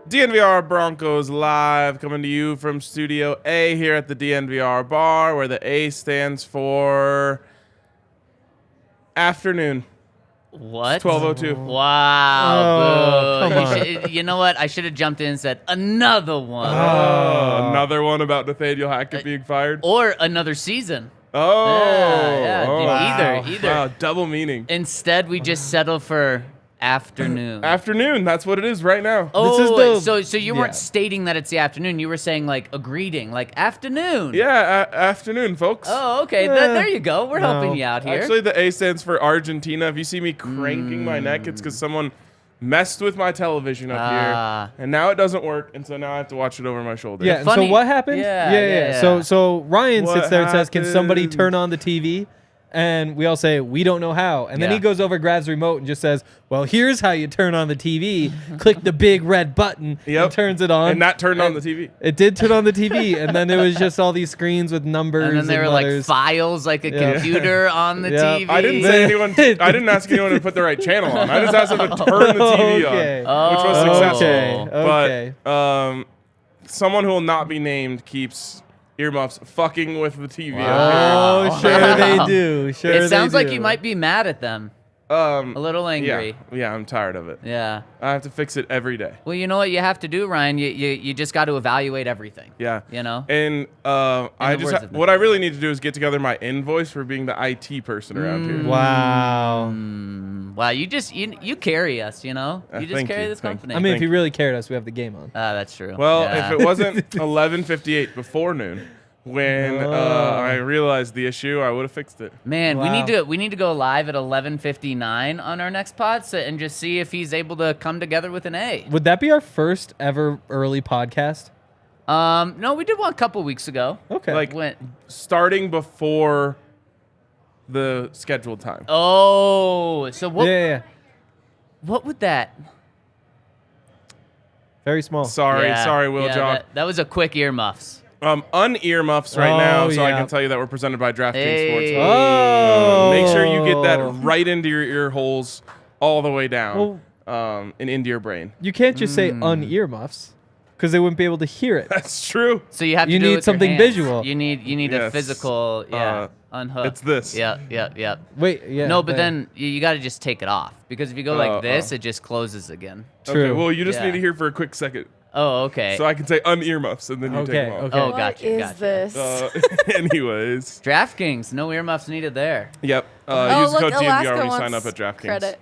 DNVR Broncos live, coming to you from Studio A here at the DNVR bar, where the A stands for afternoon. What? It's 12:02. Wow. come You know what? I should have jumped in and said another one. Another one about Nathaniel Hackett being fired. Or another season. Oh, Yeah, oh. either. Wow, double meaning. Instead, we just settle for afternoon. Afternoon, that's what it is right now. Oh, so you weren't yeah. stating that it's the afternoon. You were saying like a greeting, like afternoon. Yeah, afternoon, folks. Oh, okay. There you go. We're helping you out here. Actually, the A stands for Argentina. If you see me cranking my neck, it's because someone messed with my television up here, and now it doesn't work, and so now I have to watch it over my shoulder. Yeah, and Funny. so what happened? Yeah. So Ryan What sits there and says, "Can somebody happened? turn on the TV?" And we all say, "We don't know how." And then he goes over, grabs the remote, and just says, "Well, here's how you turn on the TV. Click the big red button and turns it on." And that turned on the TV. It did turn on the TV, and then there was just all these screens with numbers. And then there were letters. like files, like a computer on the Yeah. TV. I didn't say anyone. I didn't ask anyone to put the right channel on. I just asked them to turn the TV Okay. on, which was successful. Okay. But someone who will not be named keeps earmuffs fucking with the TV. Oh, sure they do. Sure It sounds they like do. you might be mad at them. A A little angry. Yeah, I'm tired of it. Yeah. I have to fix it every day. Well, you know what you have to do, Ryan? You just got to evaluate everything. Yeah. You know? And the words of what I really need to do is get together my invoice for being the IT person around here. Wow. Wow, you carry us, you know? You just thank carry you, this thank company. I mean, if Thank you really cared us, we have the game on. That's true. Well, Yeah. if it wasn't 11:58 before noon, when I realized the issue, I would have fixed it. Man, Wow. we need to go live at 11:59 on our next pod and just see if he's able to come together with an A. Would that be our first ever early podcast? No, we did one a couple weeks ago. Okay. Like When, starting before the scheduled time. oh, so what? Yeah. What would that? Very small. Sorry, Will Jock. That was a quick earmuffs. Un-earmuffs right now, so I yeah. can tell you that we're presented by DraftKings Hey. Sportsbook. Oh. Make sure you get that right into your ear holes all the way down Well, and into your brain. you can't just say un-earmuffs because they wouldn't be able to hear it. That's true. So you have to You do it need with your something hands. visual. You need a Yes. physical, unhook. It's this. Yeah. Wait, yeah. No, but then you got to just take it off because if you go like this, oh. it just closes again. True. Okay, well, you just Yeah. need to hear for a quick second. Oh, okay. So I can say un-earmuffs, and then you take them off. Okay. Oh, What gotcha. is gotcha. this? Anyways. DraftKings, no earmuffs needed there. Yep. Oh, Use the look, code Alaska DNVR when you wants sign up at DraftKings. credit.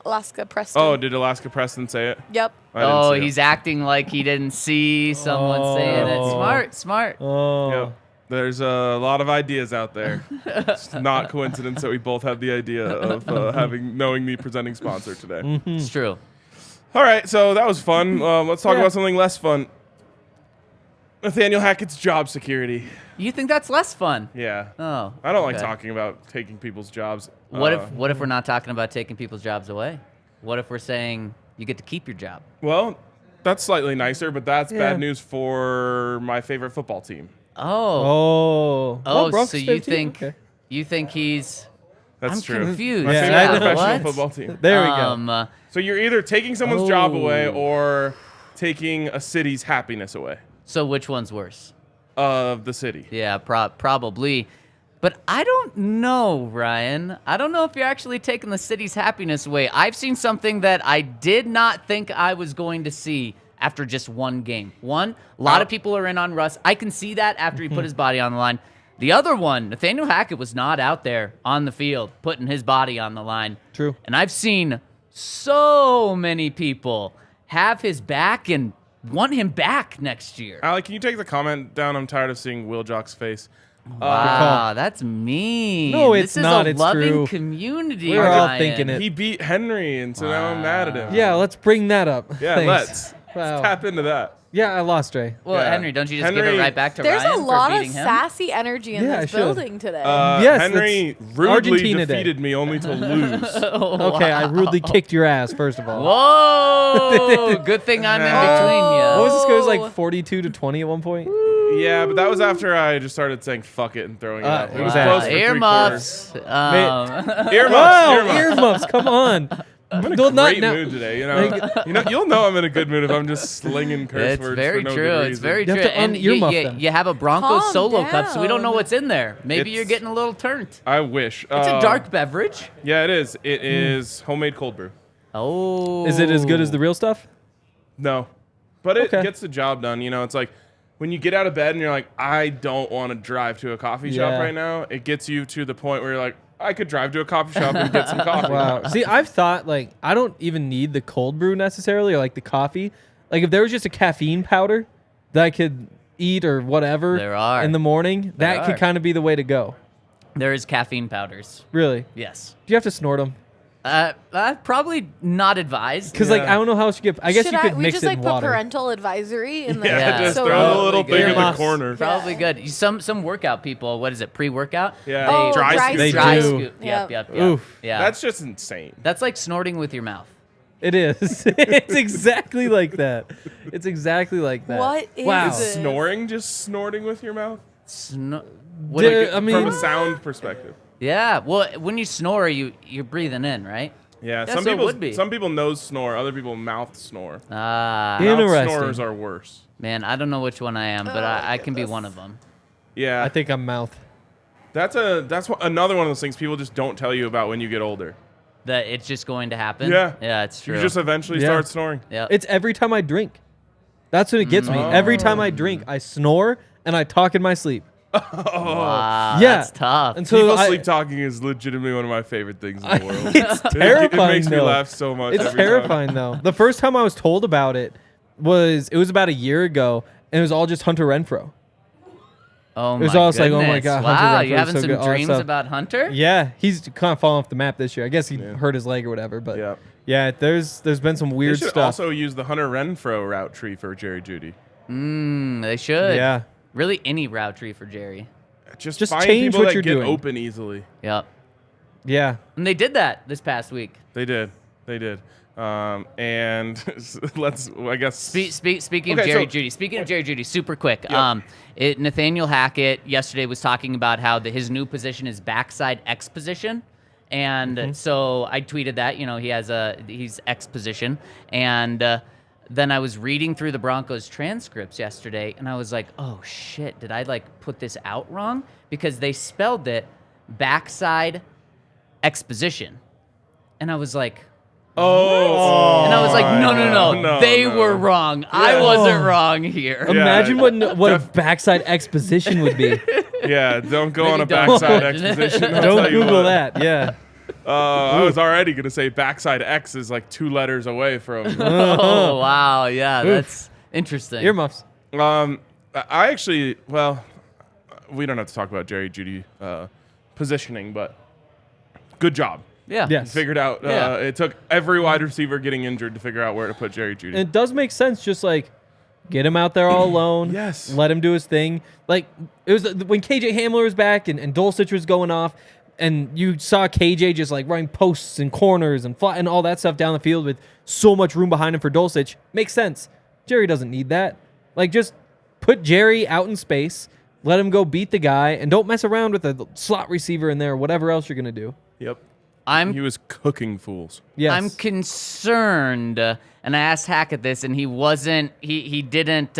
Alaska Preston. Oh, did Alaska Preston say it? Yep. I didn't Oh, see it. he's acting like he didn't see someone saying it. Oh. Smart. Oh. Yep. There's a lot of ideas out there. It's not coincidence that we both have the idea of knowing the presenting sponsor today. It's true. All right, so that was fun. Let's talk Yeah. about something less fun. Nathaniel Hackett's job security. You think that's less fun? Yeah. Oh. I don't like okay. talking about taking people's jobs. What if we're not talking about taking people's jobs away? What if we're saying you get to keep your job? Well, that's slightly nicer, but that's Yeah. bad news for my favorite football team. Oh. Oh, Broncos so you fair team? think Okay. he's? That's I'm true. confused. My Yeah, favorite I know. professional What? football team. There we go. So you're either taking someone's job away Oh. or taking a city's happiness away So which one's worse? of the city. Yeah, probably. But I don't know, Ryan. I don't know if you're actually taking the city's happiness away. I've seen something that I did not think I was going to see after just one game. One, a lot of people are in on Russ. I can see that after he put his body on the line. The other one, Nathaniel Hackett was not out there on the field putting his body on the line. True. And I've seen so many people have his back and want him back next year. Alec, can you take the comment down? I'm tired of seeing Will Jock's face. Wow, that's mean. No, it's this not. is a It's loving true. community. We're all Ryan. thinking it. He beat Henry, and so now I'm mad at him. Yeah, let's bring that up. Yeah, Thanks. let's Wow. tap into that. Yeah, I lost Ray. Well, Yeah. Henry, don't you just give Henry- it right back to There's Ryan a lot for of beating him? sassy energy in Yeah, I this should. building today. Yes, Henry that's rudely Argentina Day. defeated me only to lose. Okay, I rudely kicked your ass, first of all. Whoa! Good thing I'm in between What you. was this? It was Oh. like 42-20 at one point. Yeah, but that was after I just started saying fuck it and throwing it out. It was exactly. close for Earmuffs. Earmuffs. Wow, Earmuffs. earmuffs, come on. I'm in a Well, not great now. mood today. You'll know I'm in a good mood if I'm just slinging curse It's words very for no true. good It's reason. very You true. have to And un-earmuff them. you have a Broncos Calm solo cup, so we don't know down. what's in there. Maybe you're It's- getting a little turned. I wish. It's a dark beverage. Yeah, it is. It is homemade cold brew. Oh. Is it as good as the real stuff? No, but it Okay. gets the job done. It's like when you get out of bed and you're like, I don't want to drive to a coffee shop Yeah. right now. It gets you to the point where you're like, I could drive to a coffee shop and get some coffee. Wow. See, I've thought like I don't even need the cold brew necessarily, or like the coffee. Like if there was just a caffeine powder that I could eat or whatever There are. in the morning, that There could are. kind of be the way to go. There is caffeine powders. Really? Yes. Do you have to snort them? Probably not advised. Because like Yeah. I don't know how else you get. I guess Should you could we mix just it like in put water. parental advisory in the Yeah, just so throw the little Probably thing in the Earmuffs. corner. Probably good. Some workout people. What is it? Pre-workout. Yeah, Oh, dry dry scoop. They Dry do. scoop. Yep. Yep. Oof. Yeah. That's just insane. That's like snorting with your mouth. It is. It's exactly like that. It's exactly like that. What is wow. this? Snoring, just snorting with your mouth. What Dude, are- I mean- from a sound perspective. yeah. Well, when you snore, you're breathing in, right? Yeah, Yeah, some so it people would be. some people nose snore, other people mouth snore. Ah. Yeah. Mouth Interesting. snorers are worse. Man, I don't know which one I am, but I can be one of them. Yeah, I think I'm mouth. that's another one of those things people just don't tell you about when you get older. That it's just going to happen. Yeah. Yeah, it's true. You just eventually Yeah. start snoring. yeah. It's every time I drink. That's what it gets me. Every time I drink, I snore and I talk in my sleep. Wow, Yeah. that's tough. And so People I, sleep talking is legitimately one of my favorite things in the world. it's It terrifying. makes me though. laugh so much. It's every time. terrifying though. The first time I was told about it was about a year ago, and it was all just Hunter Renfro. Oh It was my almost like, oh my goodness. God, Hunter Wow, Renfro's you having so some good. All that dreams stuff. about Hunter? Yeah, he's kind of fallen off the map this year. I guess he Yeah. hurt his leg or whatever. But Yeah. yeah, there's been some They weird should stuff. also use the Hunter Renfro route tree for Jerry Judy. They should. Yeah. Really, any route tree for Jerry. Just Just find change people what that you're get doing. open easily. Yep. Yeah. And they did that this past week. They did. And let's, I guess. Speaking of Okay, Jerry so- Judy, speaking of Jerry Judy, super quick. Yep. Nathaniel Hackett yesterday was talking about how his new position is backside X position. And so I tweeted that, he's X position. And then I was reading through the Broncos transcripts yesterday, and I was like, oh shit, did I put this out wrong? Because they spelled it backside X position. And I was like, Oh. and I was like, no, no, they no. were wrong. I wasn't wrong here. Imagine what a def- backside exposition would be. Yeah, don't go Maybe on a don't. backside exposition. I'll tell Don't you Google what. that. Yeah. I was already going to say backside X is like 2 letters away from. Oh, wow. Yeah, that's interesting. Earmuffs. I actually, well, we don't have to talk about Jerry Judy positioning, but good job. Yeah. Yes. Figured out. Yeah. It took every wide receiver getting injured to figure out where to put Jerry Judy. And it does make sense. Just like get him out there all alone. Yes. Let him do his thing. Like it was when KJ Hamler was back and Dulcich was going off, and you saw KJ just like running posts and corners and and all that stuff down the field with so much room behind him for Dulcich. Makes sense. Jerry doesn't need that. Like just put Jerry out in space, let him go beat the guy, and don't mess around with a slot receiver in there or whatever else you're gonna do. Yep. I'm He was cooking fools. Yes. I'm concerned, and I asked Hackett this, and he didn't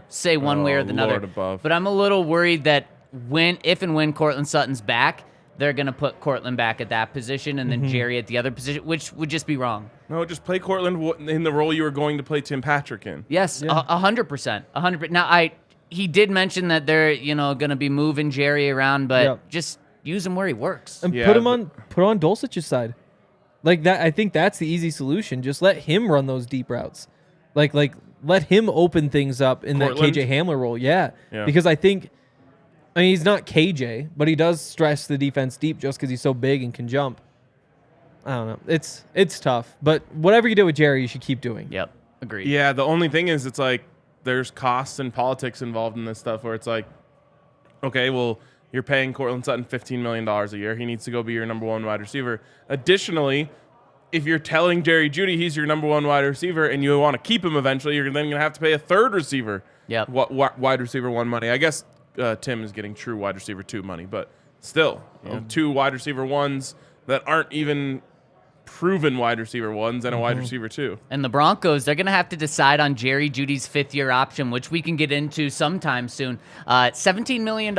say one way or the other. Lord above. But I'm a little worried that if and when Cortland Sutton's back, they're gonna put Cortland back at that position, and then Jerry at the other position, which would just be wrong. No, just play Cortland in the role you were going to play Tim Patrick in. Yes, Yeah. 100%, 100%. Now he did mention that they're gonna be moving Jerry around, but Yep. just use him where he works. And Yeah, put on Dulcich's side. Like that, I think that's the easy solution. Just let him run those deep routes. Like let him open things up in Cortland? that KJ Hamler role. Yeah. Yeah. Because I mean he's not KJ, but he does stress the defense deep just because he's so big and can jump. I don't know. It's tough. But whatever you do with Jerry, you should keep doing. Yep, agreed. Yeah, the only thing is it's like there's costs and politics involved in this stuff where it's like, okay, well, you're paying Cortland Sutton $15 million a year. He needs to go be your number 1 wide receiver. Additionally, if you're telling Jerry Judy he's your number 1 wide receiver and you want to keep him eventually, you're then going to have to pay a third receiver. Yep. Wide receiver 1 money. I guess Tim is getting true wide receiver 2 money, but still, 2 wide receiver 1s that aren't even proven wide receiver 1s and a wide receiver 2. And the Broncos, they're going to have to decide on Jerry Jeudy's 5th-year option, which we can get into sometime soon. $17 million.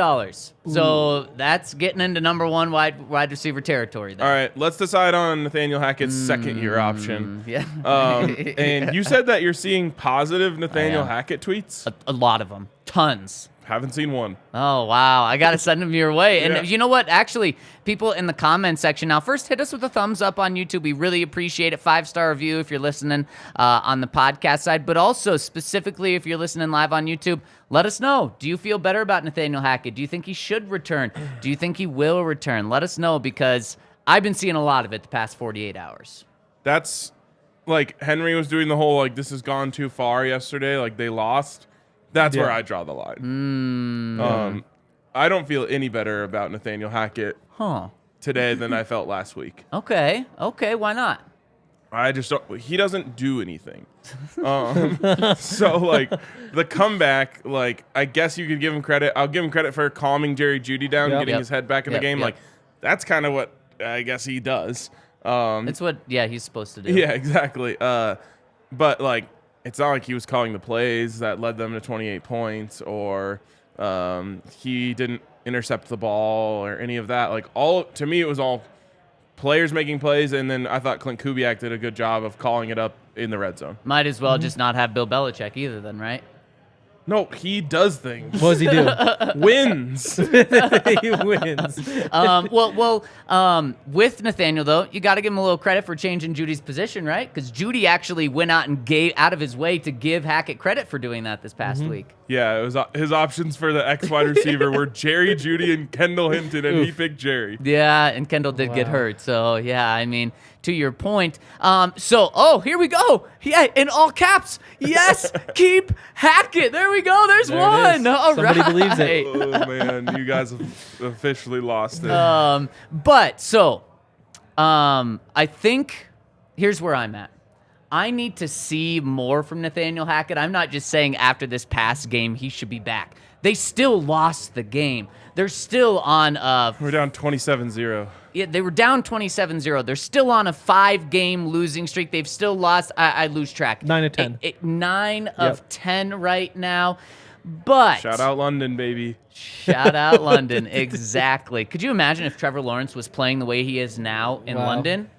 So that's getting into number 1 wide receiver territory there. All right, let's decide on Nathaniel Hackett's 2nd-year option. Yeah. And you said that you're seeing positive Nathaniel Hackett tweets? A lot of them. Tons. Haven't seen one. Oh, wow. I got to send them your way. And Yeah. you know what? Actually, people in the comment section now, first hit us with a thumbs up on YouTube. We really appreciate it. 5-star review if you're listening on the podcast side. But also, specifically, if you're listening live on YouTube, let us know. Do you feel better about Nathaniel Hackett? Do you think he should return? Do you think he will return? Let us know, because I've been seeing a lot of it the past 48 hours. That's like Henry was doing the whole, like, this has gone too far yesterday. Like, they lost. That's where I draw the line. I don't feel any better about Nathaniel Hackett today than I felt last week. Okay. Why not? I just don't. He doesn't do anything. So, like, the comeback, like, I guess you could give him credit. I'll give him credit for calming Jerry Jeudy down, getting his head back in the game. Like, that's kind of what I guess he does. It's what, he's supposed to do. Yeah, exactly. But, like, it's not like he was calling the plays that led them to 28 points, or he didn't intercept the ball or any of that. Like, to me, it was all players making plays, and then I thought Clint Kubiak did a good job of calling it up in the red zone. Might as well just not have Bill Belichick either then, right? No, he does things. What does he do? Wins. He wins. With Nathaniel, though, you got to give him a little credit for changing Judy's position, right? Because Jeudy actually went out and gave out of his way to give Hackett credit for doing that this past week. Yeah, it was his options for the X wide receiver were Jerry Jeudy and Kendall Hinton, and he picked Jerry. Yeah, and Kendall did get hurt. So, yeah, I mean, to your point. Here we go. Yeah, in all caps. Yes, keep Hackett. There we go. There's There one. it is. All Somebody right. believes it. Oh, man, you guys have officially lost it. I think here's where I'm at. I need to see more from Nathaniel Hackett. I'm not just saying after this past game he should be back. They still lost the game. They're still on We're down 27-0. Yeah, they were down 27-0. They're still on a 5-game losing streak. They've still lost. I lose track. 9 of 10. 9 of 10 right now. But Shout out London, baby. shout out London. Exactly. Could you imagine if Trevor Lawrence was playing the way he is now in London?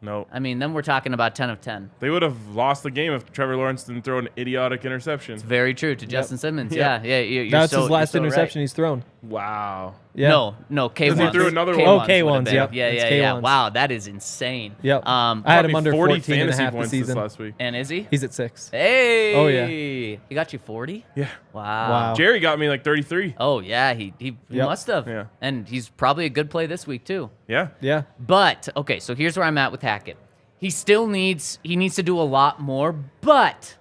No. I mean, then we're talking about 10 of 10. They would have lost the game if Trevor Lawrence didn't throw an idiotic interception. Very true to Justin Simmons. Yep. Yeah. You're That's so, his last you're so interception right. he's thrown. Wow. Yeah. No, K1s. He threw another one. Oh, K1s K1s, would've been. yep. Yeah. It's Yeah. K1s. Wow, that is insane. Yep. I I had him Got me under 40 14 and a fantasy half the points this season. last week. And is he? He's at 6. Hey. Oh, yeah. He got you 40? Yeah. Wow. Jerry got me like 33. Oh, yeah. He Yep. must have. Yeah. And he's probably a good play this week, too. Yeah. Yeah. But, okay, so here's where I'm at with Hackett. He needs to do a lot more, but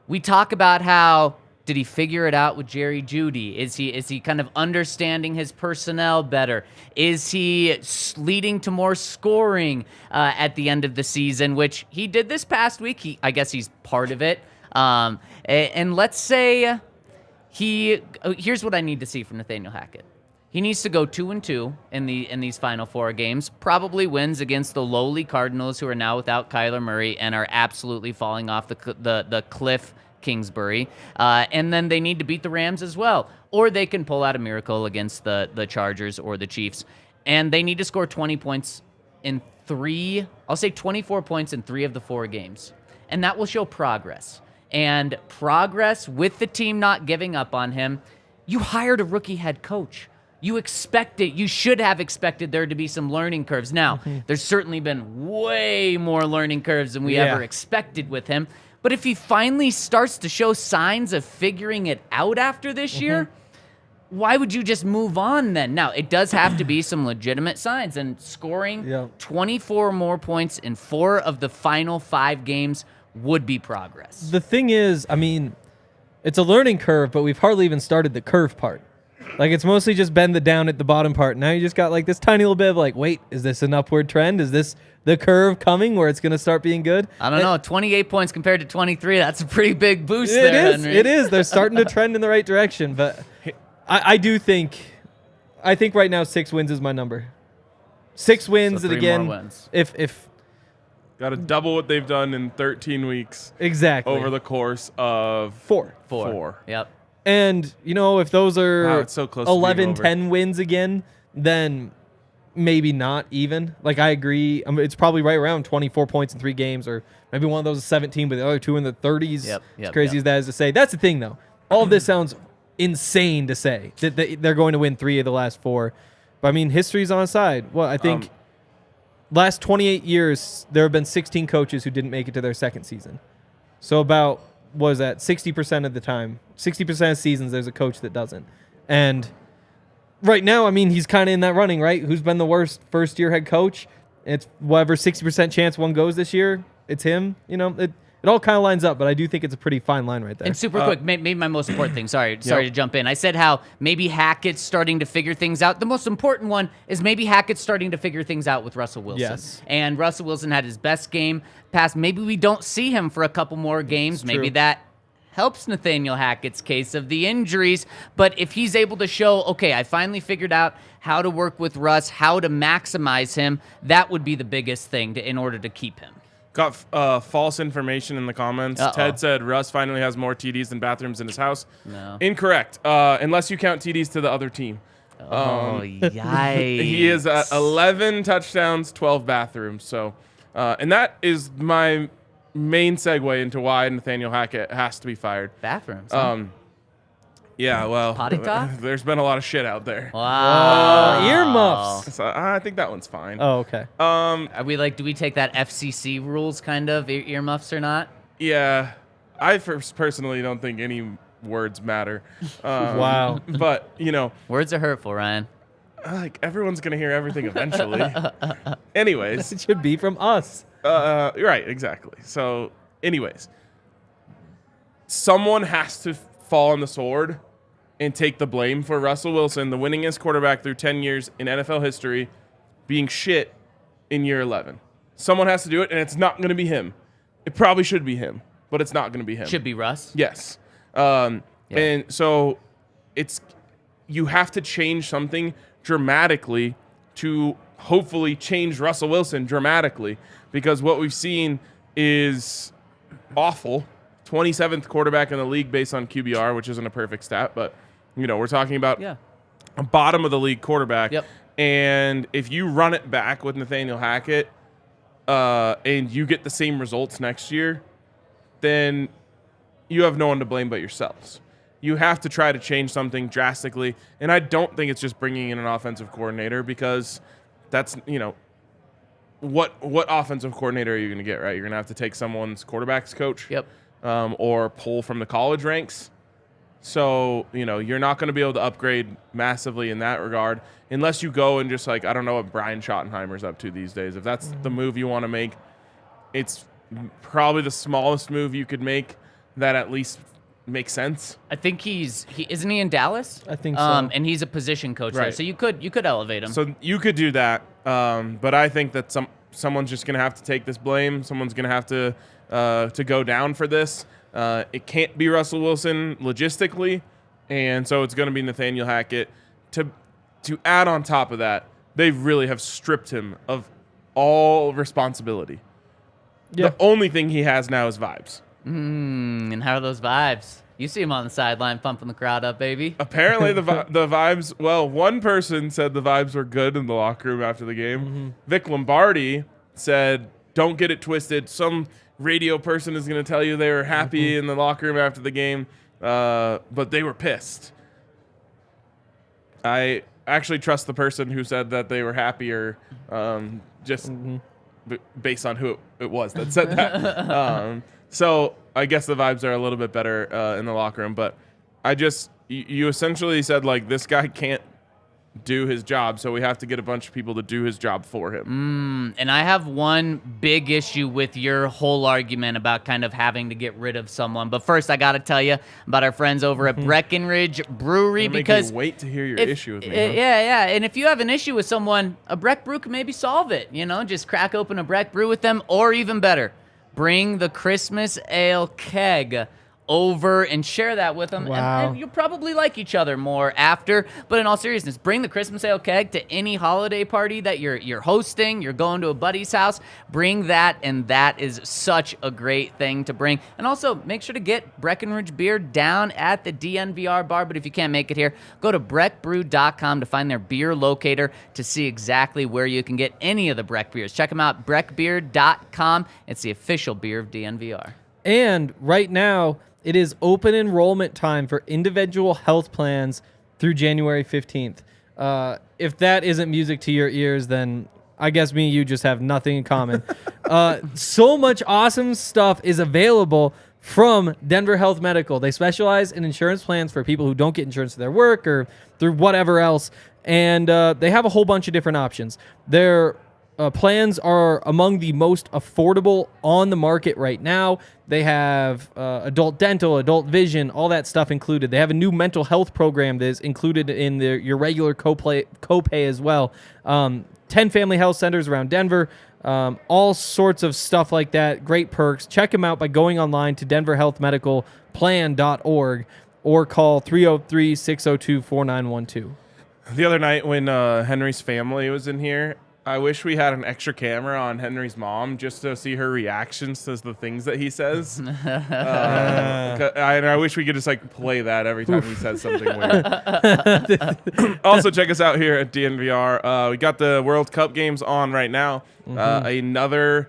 we talk about how, did he figure it out with Jerry Jeudy? Is he kind of understanding his personnel better? Is he leading to more scoring at the end of the season, which he did this past week? I guess he's part of it. And let's say here's what I need to see from Nathaniel Hackett. He needs to go 2-2 in these final 4 games. Probably wins against the lowly Cardinals, who are now without Kyler Murray and are absolutely falling off the cliff, Kingsbury. And then they need to beat the Rams as well, or they can pull out a miracle against the Chargers or the Chiefs. And they need to score 20 points in 3. I'll say 24 points in 3 of the 4 games, and that will show progress. And progress with the team not giving up on him. You hired a rookie head coach. You should have expected there to be some learning curves. Now, there's certainly been way more learning curves than we ever expected with him. But if he finally starts to show signs of figuring it out after this year, why would you just move on then? Now, it does have to be some legitimate signs, and scoring 24 more points in 4 of the final 5 games would be progress. The thing is, I mean, it's a learning curve, but we've hardly even started the curve part. Like, it's mostly just been the down at the bottom part. Now you just got like this tiny little bit of like, wait, is this an upward trend? Is this the curve coming where it's going to start being good? I don't know. 28 points compared to 23, that's a pretty big boost there, Henry. It is. They're starting to trend in the right direction. But I think right now 6 wins is my number. 6 wins, So and 3 more again, wins. if Got to double what they've done in 13 weeks Exactly. over the course of four. Yep. And, if those are Wow, it's so close to being 11, over. 10 wins again, then maybe not even. Like, I agree. It's probably right around 24 points in 3 games, or maybe one of those is 17, but the other 2 in the 30s. Yep, As crazy as that is to say. That's the thing, though. All of this sounds insane to say, that they're going to win 3 of the last 4. But, I mean, history's on our side. Well, I think last 28 years, there have been 16 coaches who didn't make it to their second season. So about, what is that, 60% of the time, 60% of seasons, there's a coach that doesn't. And right now, I mean, he's kind of in that running, right? Who's been the worst first-year head coach? It's whatever 60% chance one goes this year. It's him. It all kind of lines up, but I do think it's a pretty fine line right there. And super quick, maybe my most important thing. Sorry to jump in. I said how maybe Hackett's starting to figure things out. The most important one is maybe Hackett's starting to figure things out with Russell Wilson. Yes. And Russell Wilson had his best game pass. Maybe we don't see him for a couple more games. Maybe that helps Nathaniel Hackett's case of the injuries. But if he's able to show, okay, I finally figured out how to work with Russ, how to maximize him, that would be the biggest thing in order to keep him. Got false information in the comments. Ted said Russ finally has more TDs than bathrooms in his house. No. Incorrect. Unless you count TDs to the other team. Yikes. He is at 11 touchdowns, 12 bathrooms. So, and that is my main segue into why Nathaniel Hackett has to be fired. Bathrooms. Huh? Yeah, well, Potty talk? There's been a lot of shit out there. Wow. Earmuffs. So I think that one's fine. Oh, okay. Are we do we take that FCC rules kind of, earmuffs or not? Yeah, I personally don't think any words matter. Wow. But, Words are hurtful, Ryan. everyone's going to hear everything eventually. Anyways. It should be from us. Right, exactly. So, anyways. Someone has to fall on the sword and take the blame for Russell Wilson, the winningest quarterback through 10 years in NFL history, being shit in year 11. Someone has to do it, and it's not going to be him. It probably should be him, but it's not going to be him. Should be Russ. Yes. And so you have to change something dramatically to hopefully change Russell Wilson dramatically, because what we've seen is awful. 27th quarterback in the league based on QBR, which isn't a perfect stat, but we're talking about a bottom of the league quarterback. Yep. And if you run it back with Nathaniel Hackett and you get the same results next year, then you have no one to blame but yourselves. You have to try to change something drastically, and I don't think it's just bringing in an offensive coordinator, because that's what offensive coordinator are you going to get, right? You're going to have to take someone's quarterback's coach. Yep. Or pull from the college ranks. So, you're not going to be able to upgrade massively in that regard unless you go and just I don't know what Brian Schottenheimer's up to these days. If that's the move you want to make, it's probably the smallest move you could make that at least makes sense. I think isn't he in Dallas? I think so. And he's a position coach there, so you could elevate him. So you could do that, but I think that someone's just going to have to take this blame. Someone's going to have to go down for this. It can't be Russell Wilson logistically, and so it's going to be Nathaniel Hackett. To add on top of that, they really have stripped him of all responsibility. Yeah. The only thing he has now is vibes. And how are those vibes? You see him on the sideline pumping the crowd up, baby. Apparently the vibes, well, one person said the vibes were good in the locker room after the game. Mm-hmm. Vic Lombardi said, don't get it twisted. Some radio person is going to tell you they were happy in the locker room after the game, but they were pissed. I actually trust the person who said that they were happier, based on who it was that said that. So I guess the vibes are a little bit better in the locker room, but you essentially said this guy can't do his job, so we have to get a bunch of people to do his job for him. And I have one big issue with your whole argument about kind of having to get rid of someone. But first, I got to tell you about our friends over at Breckenridge Brewery, because wait to hear your issue with me. Huh? Yeah. And if you have an issue with someone, a Breck Brew can maybe solve it. Just crack open a Breck Brew with them, or even better, bring the Christmas Ale keg over and share that with them. Wow. And you'll probably like each other more after. But in all seriousness, bring the Christmas ale keg to any holiday party that you're hosting. You're going to a buddy's house. Bring that, and that is such a great thing to bring. And also, make sure to get Breckenridge beer down at the DNVR bar. But if you can't make it here, go to breckbrew.com to find their beer locator to see exactly where you can get any of the Breck beers. Check them out, breckbeer.com. It's the official beer of DNVR. And right now, it is open enrollment time for individual health plans through January 15th. If that isn't music to your ears, then I guess me and you just have nothing in common. So much awesome stuff is available from Denver Health Medical. They specialize in insurance plans for people who don't get insurance for their work or through whatever else. And they have a whole bunch of different options. Their plans are among the most affordable on the market right now. They have adult dental, adult vision, all that stuff included. They have a new mental health program that is included in your regular copay as well. 10 family health centers around Denver, all sorts of stuff like that. Great perks. Check them out by going online to denverhealthmedicalplan.org or call 303-602-4912. The other night when Henry's family was in here, I wish we had an extra camera on Henry's mom just to see her reactions to the things that he says. I wish we could just like play that every time he says something weird. Also, check us out here at DNVR. We got the World Cup games on right now. Another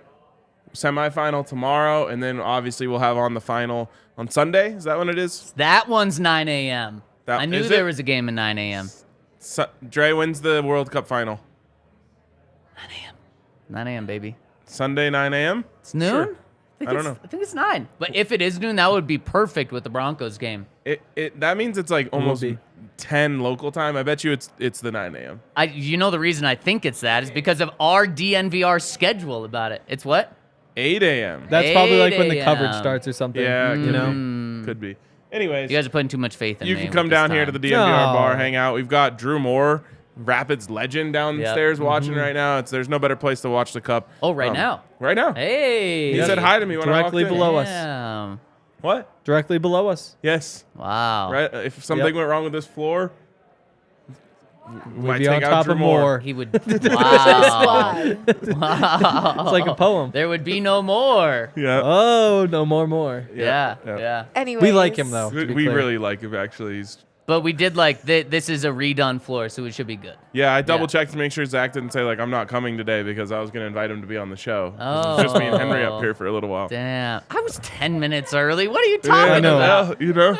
semifinal tomorrow, and then obviously we'll have on the final on Sunday. Is that when it is? That one's 9 a.m. I knew there was a game at 9 a.m. Dre, when's the World Cup final? 9 a.m., baby. Sunday, 9 a.m.? It's noon? Sure. I don't know. I think it's 9. But if it is noon, that would be perfect with the Broncos game. That means it's like almost 10 local time. I bet you it's the 9 a.m. You know the reason I think it's that is because of our DNVR schedule about it. It's what? 8 a.m. That's probably like 8 when the coverage a.m. starts or something. Yeah, you know? could be. Anyways, You guys are putting too much faith in you me can with come this down here to time. the DNVR No. bar, hang out. We've got Drew Moore, Rapids legend downstairs watching right now. There's no better place to watch the Cup. Oh, right now? Right now. Hey. He said hi to me when Directly I walked in. below us. Damn. What? Directly below us. Yes. Wow. Right. If something went wrong with this floor, We'd be on top of more. He would. Wow. Why? Wow. It's like a poem. There would be no more. Yeah. Oh, no more. Yeah. Anyways. We like him, though. We to be clear. really like him, actually. But we did like this is a redone floor, so it should be good. Yeah, I double checked to make sure Zach didn't say like I'm not coming today because I was going to invite him to be on the show. Oh. It's just me and Henry up here for a little while. Damn. I was 10 minutes early. What are you Yeah, talking I know. about? You know,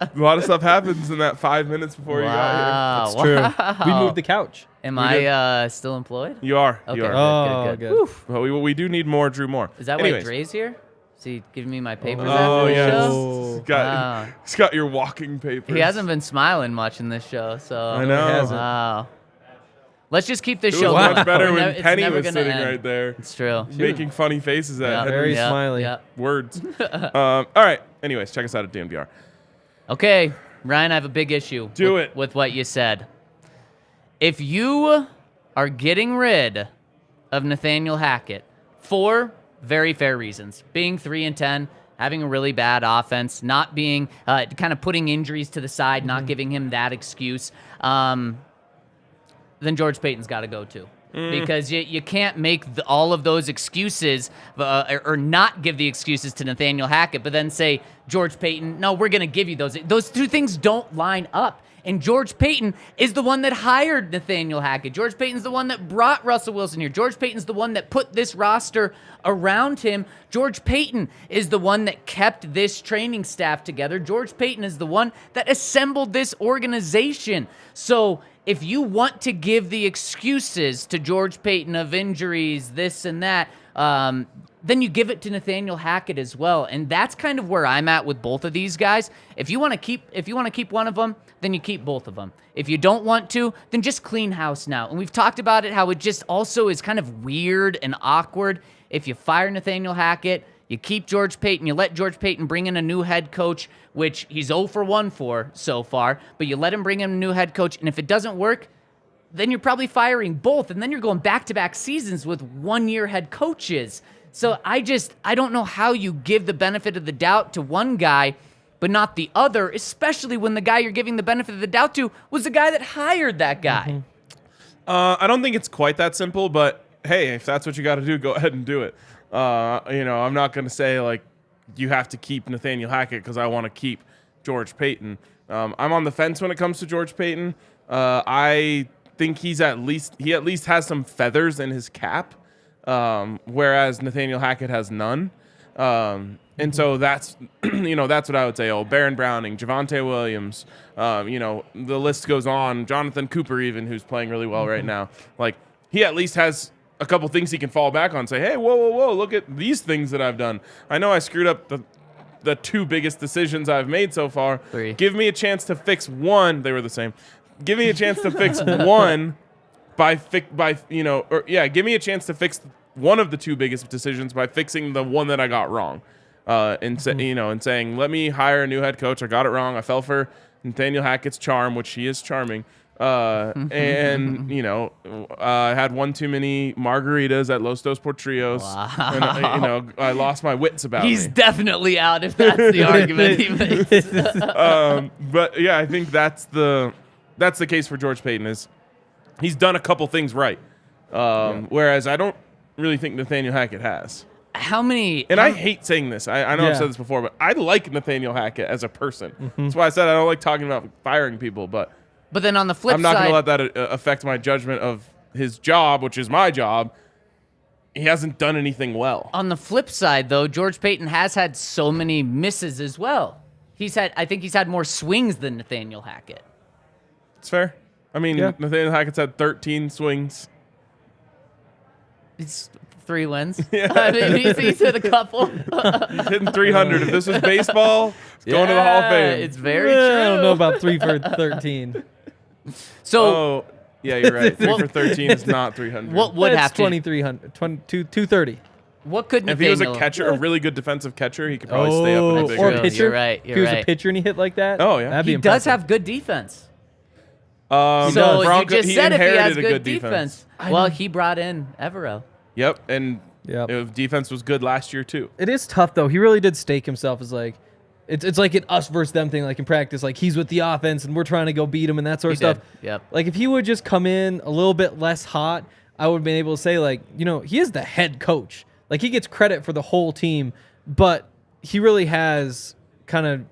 a lot of stuff happens in that 5 minutes before you got It's true. We moved the couch. Am We did. I still employed? here. You are. Okay. You are. Oh, good. good. But we do need more Drew Moore. Is that Anyways. why Dre's here? Is he giving me my papers Oh, after the yes. show? He's got, Wow. he's got your walking papers. He hasn't been smiling much in this show, so. I know. He hasn't. Wow. Let's just keep this It show was going. much better We're when nev- it's Penny never was gonna sitting end. right there It's true. making funny faces at Yeah. Henry. Very Yeah, smiley. yeah. Words. All right. Anyways, check us out at DNVR. Okay, Ryan, I have a big issue with what you said. If you are getting rid of Nathaniel Hackett for very fair reasons, being 3-10, having a really bad offense, not being kind of putting injuries to the side, not giving him that excuse, then George Payton's got to go too. Because you can't make all of those excuses or not give the excuses to Nathaniel Hackett, but then say, George Payton, no, we're going to give you those. Those two things don't line up. And George Payton is the one that hired Nathaniel Hackett. George Payton's the one that brought Russell Wilson here. George Payton's the one that put this roster around him. George Payton is the one that kept this training staff together. George Payton is the one that assembled this organization. So if you want to give the excuses to George Payton of injuries, this and that, then you give it to Nathaniel Hackett as well. And that's kind of where I'm at with both of these guys. If you want to keep one of them, then you keep both of them. If you don't want to, then just clean house now. And we've talked about it, how it just also is kind of weird and awkward. If you fire Nathaniel Hackett, you keep George Payton, you let George Payton bring in a new head coach, which he's 0 for 1 for so far, but you let him bring in a new head coach, and if it doesn't work, then you're probably firing both, and then you're going back-to-back seasons with one-year head coaches. So I don't know how you give the benefit of the doubt to one guy, but not the other, especially when the guy you're giving the benefit of the doubt to was the guy that hired that guy. I don't think it's quite that simple, but hey, if that's what you got to do, go ahead and do it. I'm not going to say like you have to keep Nathaniel Hackett because I want to keep George Paton. I'm on the fence when it comes to George Paton. I think he at least has some feathers in his cap, whereas Nathaniel Hackett has none. And so that's that's what I would say. Oh, Baron Browning, Javonte Williams, the list goes on. Jonathan Cooper, even, who's playing really well right now. Like, he at least has a couple things he can fall back on and say, hey, whoa, look at these things that I've done. I know I screwed up the two biggest decisions I've made so far. 3. Give me a chance to fix one. They were the same. Give me a chance to fix one give me a chance to fix one of the two biggest decisions by fixing the one that I got wrong. And saying, let me hire a new head coach. I got it wrong. I fell for Nathaniel Hackett's charm, which he is charming. I had one too many margaritas at Los Dos Portrillos. Wow. And, I lost my wits about He's me. definitely out if that's the argument he makes. But yeah, I think that's the case for George Paton. Is he's done a couple things right, whereas I don't really think Nathaniel Hackett has. I hate saying this. I know I've said this before, but I like Nathaniel Hackett as a person. That's why I said I don't like talking about firing people. But then on the flip I'm not side, going to let that affect my judgment of his job, which is my job. He hasn't done anything well. On the flip side, though, George Paton has had so many misses as well. I think he's had more swings than Nathaniel Hackett. It's fair. I mean, Nathaniel Hackett's had 13 swings. It's 3 wins. Yeah. I mean, he's hit a couple. He's hitting 300. If this was baseball, it's going to the Hall of Fame. It's very true. I don't know about 3 for 13. So, yeah, you're right. 3 for 13 is not 300. what would That's happen? 2,300, 230. What could If he was Nathaniel? a catcher, a really good defensive catcher, he could probably stay up in a big or range. a pitcher. You're right. If he was a pitcher and he hit like that, that'd be He impressive. does have good defense. So You just said if he has inherited a good defense. Well, he brought in Evero. Yep, and defense was good last year too. It is tough though. He really did stake himself as like, it's like an us versus them thing. Like in practice, like he's with the offense and we're trying to go beat him and that sort of stuff. Yep. Like if he would just come in a little bit less hot, I would have been able to say like, he is the head coach. Like he gets credit for the whole team, but he really has kind of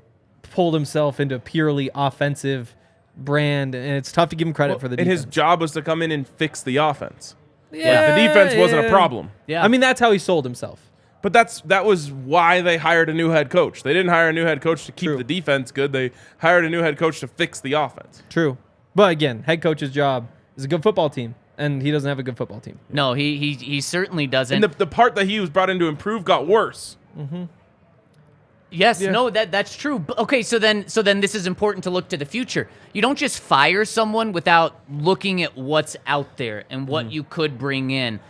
pulled himself into a purely offensive brand, and it's tough to give him credit for the defense. And his job was to come in and fix the offense. Yeah. The defense wasn't a problem. Yeah. I mean, that's how he sold himself. But that was why they hired a new head coach. They didn't hire a new head coach to keep the defense good. They hired a new head coach to fix the offense. True. But again, head coach's job is a good football team, and he doesn't have a good football team. No, he certainly doesn't. And the part that he was brought in to improve got worse. Yes, no, that's true. Okay, so then this is important to look to the future. You don't just fire someone without looking at what's out there and what you could bring in.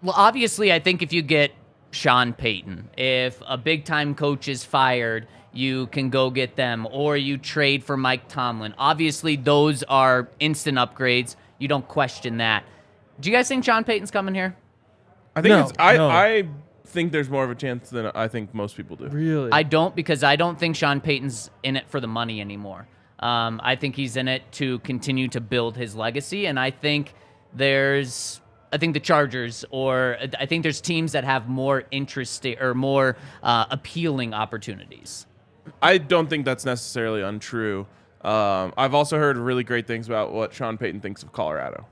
Obviously, I think if you get Sean Payton, if a big-time coach is fired, you can go get them, or you trade for Mike Tomlin. Obviously, those are instant upgrades. You don't question that. Do you guys think Sean Payton's coming here? I think No. I think there's more of a chance than I think most people do. Really? I don't, because I don't think Sean Payton's in it for the money anymore. I think he's in it to continue to build his legacy, and I think the Chargers, or I think there's teams that have more interesting or more appealing opportunities. I don't think that's necessarily untrue. I've also heard really great things about what Sean Payton thinks of Colorado.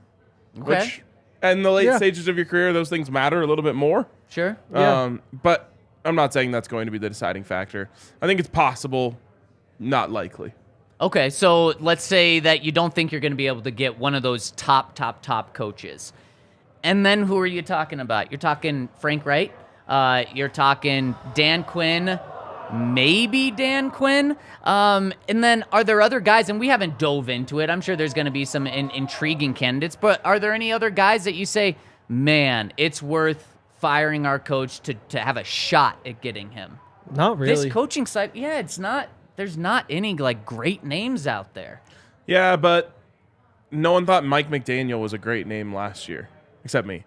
Okay. Which, in the late stages of your career, those things matter a little bit more. Sure. But I'm not saying that's going to be the deciding factor. I think it's possible, not likely. Okay, so let's say that you don't think you're going to be able to get one of those top coaches. And then who are you talking about? You're talking Frank Wright. You're talking Dan Quinn. Maybe Dan Quinn. And then are there other guys, and we haven't dove into it. I'm sure there's going to be some intriguing candidates, but are there any other guys that you say, man, it's worth firing our coach to have a shot at getting him? Not really. This coaching side, it's not, there's not any like great names out there. Yeah, but no one thought Mike McDaniel was a great name last year, except me.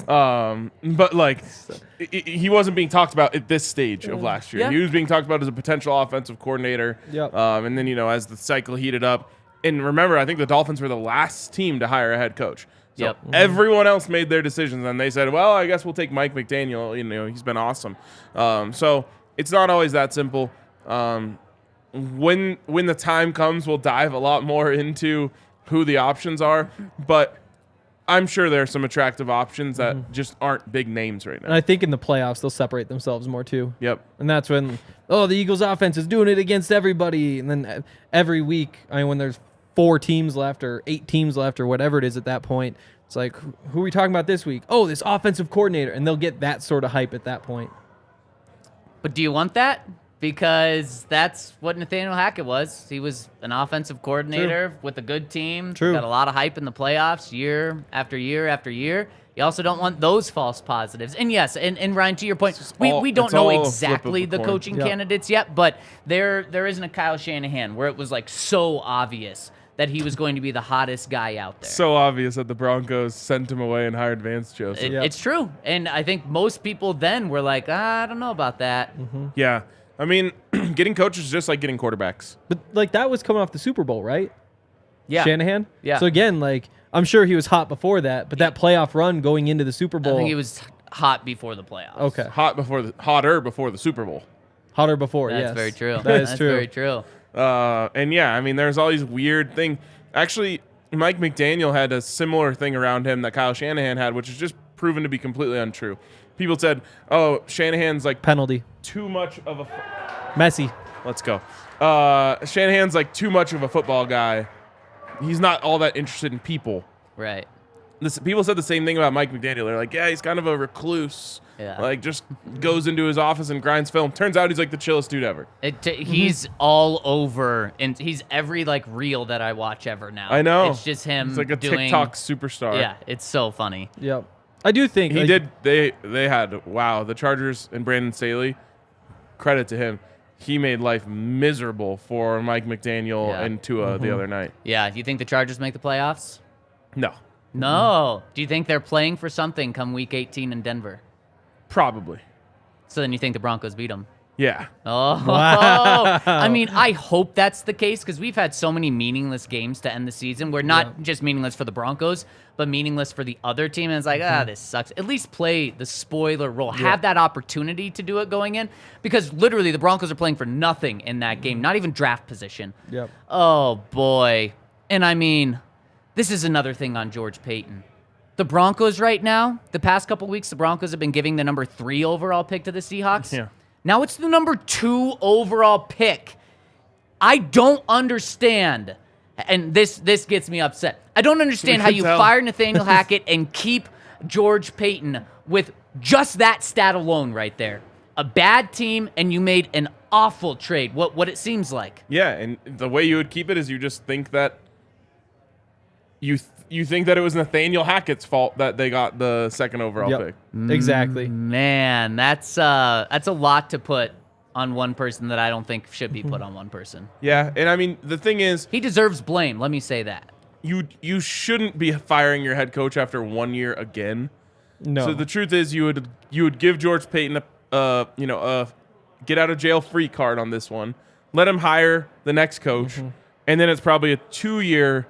But like, he wasn't being talked about at this stage of last year. Yeah. He was being talked about as a potential offensive coordinator. Yep. And then, as the cycle heated up, and remember, I think the Dolphins were the last team to hire a head coach. So Yep. everyone else made their decisions, and they said, well, I guess we'll take Mike McDaniel. He's been awesome. So it's not always that simple. When the time comes, we'll dive a lot more into who the options are. But I'm sure there are some attractive options that just aren't big names right And now. I think in the playoffs, they'll separate themselves more, too. Yep. And that's when, the Eagles offense is doing it against everybody. And then every week, when there's 4 teams left or 8 teams left or whatever it is at that point, it's like, who are we talking about this week? Oh, this offensive coordinator. And they'll get that sort of hype at that point. But do you want that? Because that's what Nathaniel Hackett was. He was an offensive coordinator with a good team. True. Got a lot of hype in the playoffs year after year after year. You also don't want those false positives. And yes, and Ryan, to your point, we don't it's know all a flip of exactly the the coin. coaching Yep. candidates yet, but there isn't a Kyle Shanahan where it was like so obvious that he was going to be the hottest guy out there. So obvious that the Broncos sent him away and hired Vance Joseph. Yep. It's true. And I think most people then were like, I don't know about that. Yeah. I mean, getting coaches is just like getting quarterbacks. But, that was coming off the Super Bowl, right? Yeah. Shanahan? Yeah. So, again, I'm sure he was hot before that, but that playoff run going into the Super I Bowl. think he was hot before the playoffs. Okay. Hotter before the Super Bowl. Hotter before, That's yes. very true. That is That's true. very true. And yeah, I mean, there's all these weird things. Actually, Mike McDaniel had a similar thing around him that Kyle Shanahan had, which is just proven to be completely untrue. People said, oh, Shanahan's like Penalty. too much of a... Messi. Let's go. Shanahan's like too much of a football guy. He's not all that interested in people. Right. People said the same thing about Mike McDaniel. They're like, yeah, he's kind of a recluse. Yeah. Like, just goes into his office and grinds film. Turns out he's like the chillest dude ever. He's all over, and he's every reel that I watch ever now. I know. It's just him. He's like a doing, TikTok superstar. Yeah, it's so funny. Yep. I do think He did. They had, wow, the Chargers and Brandon Staley, credit to him. He made life miserable for Mike McDaniel Yeah. and Tua the other night. Yeah. Do you think the Chargers make the playoffs? No, No. Do you think they're playing for something come Week 18 in Denver? probably. So then you think the Broncos beat them? Yeah. Oh, Wow. I mean, I hope that's the case because we've had so many meaningless games to end the season. We're not just meaningless for the Broncos, but meaningless for the other team. And it's like, this sucks. At least play the spoiler role. Have that opportunity to do it going in because literally the Broncos are playing for nothing in that game, not even draft position. Yep. Oh, boy. And I mean, this is another thing on George Payton. The Broncos right now, the past couple weeks, the Broncos have been giving the number 3 overall pick to the Seahawks. Yeah. Now it's the number 2 overall pick. I don't understand, and this gets me upset. I don't understand how can you tell. fire Nathaniel Hackett and keep George Payton with just that stat alone right there. A bad team, and you made an awful trade, what it seems like. Yeah, and the way you would keep it is you just think that you think that it was Nathaniel Hackett's fault that they got the 2nd overall pick. Exactly. Man, that's a lot to put on one person that I don't think should be put on one person. Yeah, and I mean the thing is, He deserves blame, let me say that. you shouldn't be firing your head coach after 1 year again. No. So the truth is, you would give George Payton a get out of jail free card on this one. Let him hire the next coach, and then it's probably a 2-year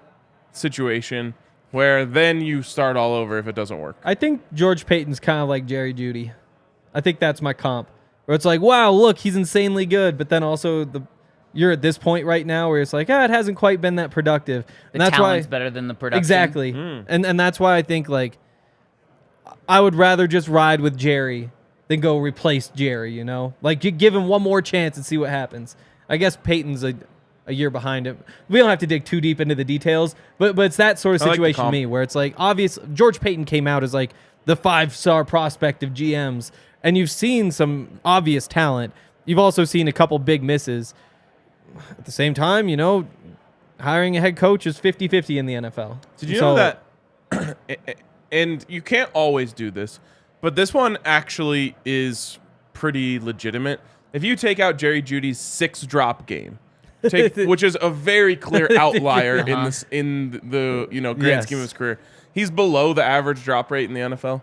situation where then you start all over if it doesn't work. I think George Payton's kind of like Jerry Jeudy. I think that's my comp. Where it's like, wow, look, he's insanely good, but then also you're at this point right now where it's like, it hasn't quite been that productive. The talent's better than the production. Exactly. And that's why I think I would rather just ride with Jerry than go replace Jerry, you know? Like, you give him one more chance and see what happens. I guess Peyton's a year behind him. We don't have to dig too deep into the details, but it's that sort of I like the situation to comp. me where it's like, obvious, George Payton came out as like the 5-star prospect of GMs, and you've seen some obvious talent. You've also seen a couple big misses. At the same time, hiring a head coach is 50-50 in the NFL. Did you know that? And you can't always do this, but this one actually is pretty legitimate. If you take out Jerry Jeudy's 6-drop game, which is a very clear outlier in the grand Yes. scheme of his career, he's below the average drop rate in the NFL.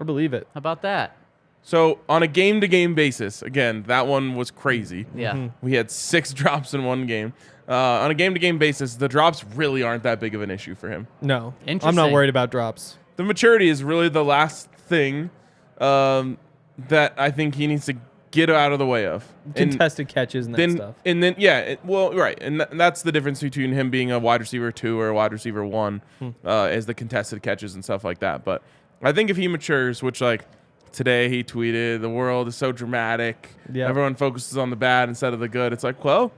I believe it. How about that? So on a game-to-game basis, again, that one was crazy. Yeah. We had 6 drops in one game. On a game-to-game basis, the drops really aren't that big of an issue for him. No, I'm Interesting. not worried about drops. The maturity is really the last thing that I think he needs to get out of the way of. Contested catches and that stuff. And then, yeah, right. And that's the difference between him being a wide receiver 2 or a wide receiver 1 is the contested catches and stuff like that. But I think if he matures, which, like, today he tweeted, the world is so dramatic. Yep. Everyone focuses on the bad instead of the good. It's like, well,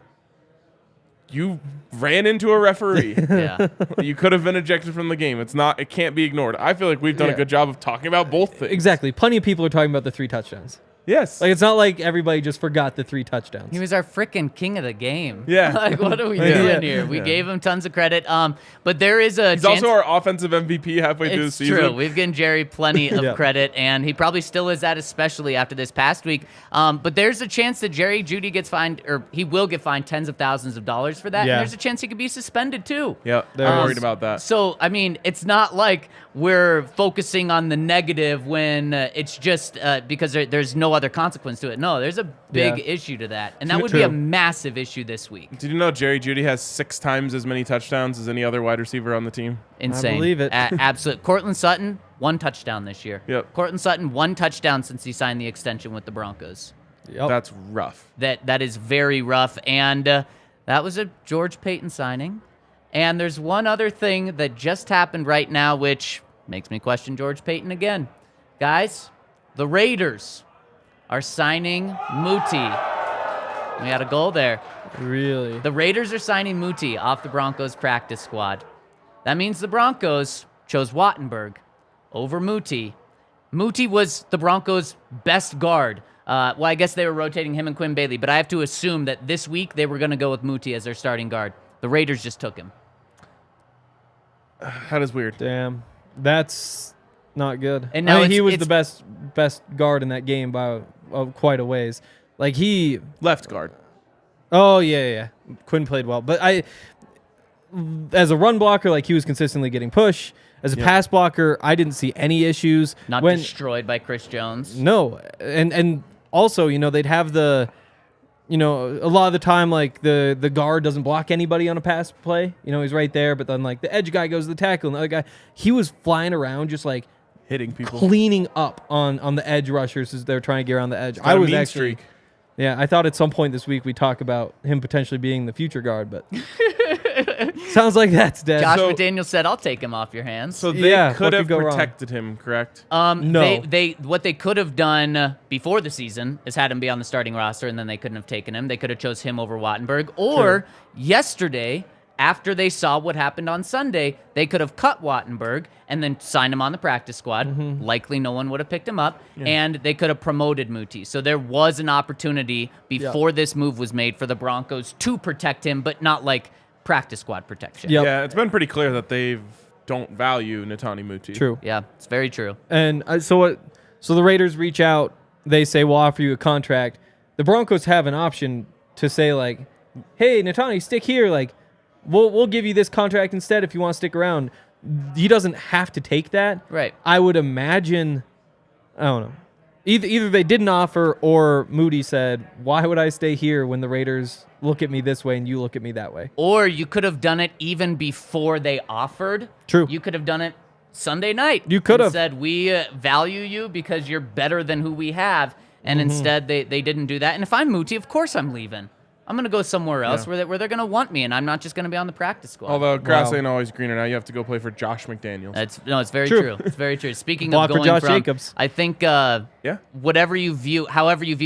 you ran into a referee. Yeah. You could have been ejected from the game. It can't be ignored. I feel like we've done a good job of talking about both things. Exactly. Plenty of people are talking about the 3 touchdowns. Yes. Like, it's not like everybody just forgot the 3 touchdowns. He was our freaking king of the game. Yeah. Like, what are we doing here? We gave him tons of credit. But there is a He's also our offensive MVP halfway through the It's season. true. We've given Jerry plenty of credit, and he probably still is that, especially after this past week. But there's a chance that Jerry Jeudy gets fined, or he will get fined tens of thousands of dollars for that. Yeah. And there's a chance he could be suspended too. Yeah, I'm worried about that. So, I mean, it's not like we're focusing on the negative when it's just because there's no other consequence to it. No, there's a big issue to that. And that would be a massive issue this week. Did you know Jerry Jeudy has 6 times as many touchdowns as any other wide receiver on the team? Insane. I believe it. Absolutely. Cortland Sutton, 1 touchdown this year. Yep. Cortland Sutton, 1 touchdown since he signed the extension with the Broncos. Yep. That's rough. That is very rough. And that was a George Payton signing. And there's one other thing that just happened right now, which makes me question George Payton again. Guys, the Raiders are signing Muti. We had a goal there. Really? The Raiders are signing Muti off the Broncos practice squad. That means the Broncos chose Wattenberg over Muti. Muti was the Broncos' best guard. Well, I guess they were rotating him and Quinn Bailey, but I have to assume that this week they were going to go with Muti as their starting guard. The Raiders just took him. That is weird. Damn. That's not good. And now he was it's- the best guard in that game by quite a ways. Like, he... Left guard. Oh, yeah. Quinn played well. But as a run blocker, like, he was consistently getting push. As a pass blocker, I didn't see any issues. Not destroyed by Chris Jones. No. And also, they'd have a lot of the time, like, the guard doesn't block anybody on a pass play. He's right there, but then, like, the edge guy goes to the tackle, and the other guy, he was flying around just, like, Hitting people. cleaning up on the edge rushers as they're trying to get around the edge. Got a mean streak. Yeah, I thought at some point this week we talk about him potentially being the future guard, but sounds like that's dead. Josh So- McDaniels said, "I'll take him off your hands." So they Yeah, could what have could go wrong? protected him, correct? No. They what they could have done before the season is had him be on the starting roster, and then they couldn't have taken him. They could have chose him over Wattenberg. Or yesterday, after they saw what happened on Sunday, they could have cut Wattenberg and then signed him on the practice squad. Likely no one would have picked him up, and they could have promoted Muti. So there was an opportunity before this move was made for the Broncos to protect him, but not like practice squad protection. Yep. Yeah, it's been pretty clear that they don't value Natani Muti. True. Yeah, it's very true. And so the Raiders reach out. They say, we'll offer you a contract. The Broncos have an option to say, like, hey, Natani, stick here. Like, we'll give you this contract instead if you want to stick around. He doesn't have to take that. Right. I would imagine, I don't know. Either they didn't offer or Moody said, why would I stay here when the Raiders look at me this way and you look at me that way? Or you could have done it even before they offered. True. You could have done it Sunday night. You could and have. said, we value you because you're better than who we have. And instead, they didn't do that. And if I'm Muti, of course I'm leaving. I'm going to go somewhere else where they're going to want me, and I'm not just going to be on the practice squad. Although grass Wow. ain't always greener now, you have to go play for Josh McDaniels. It's very True. true. It's very true. Speaking Block of for going Josh from, Jacobs. I think however you view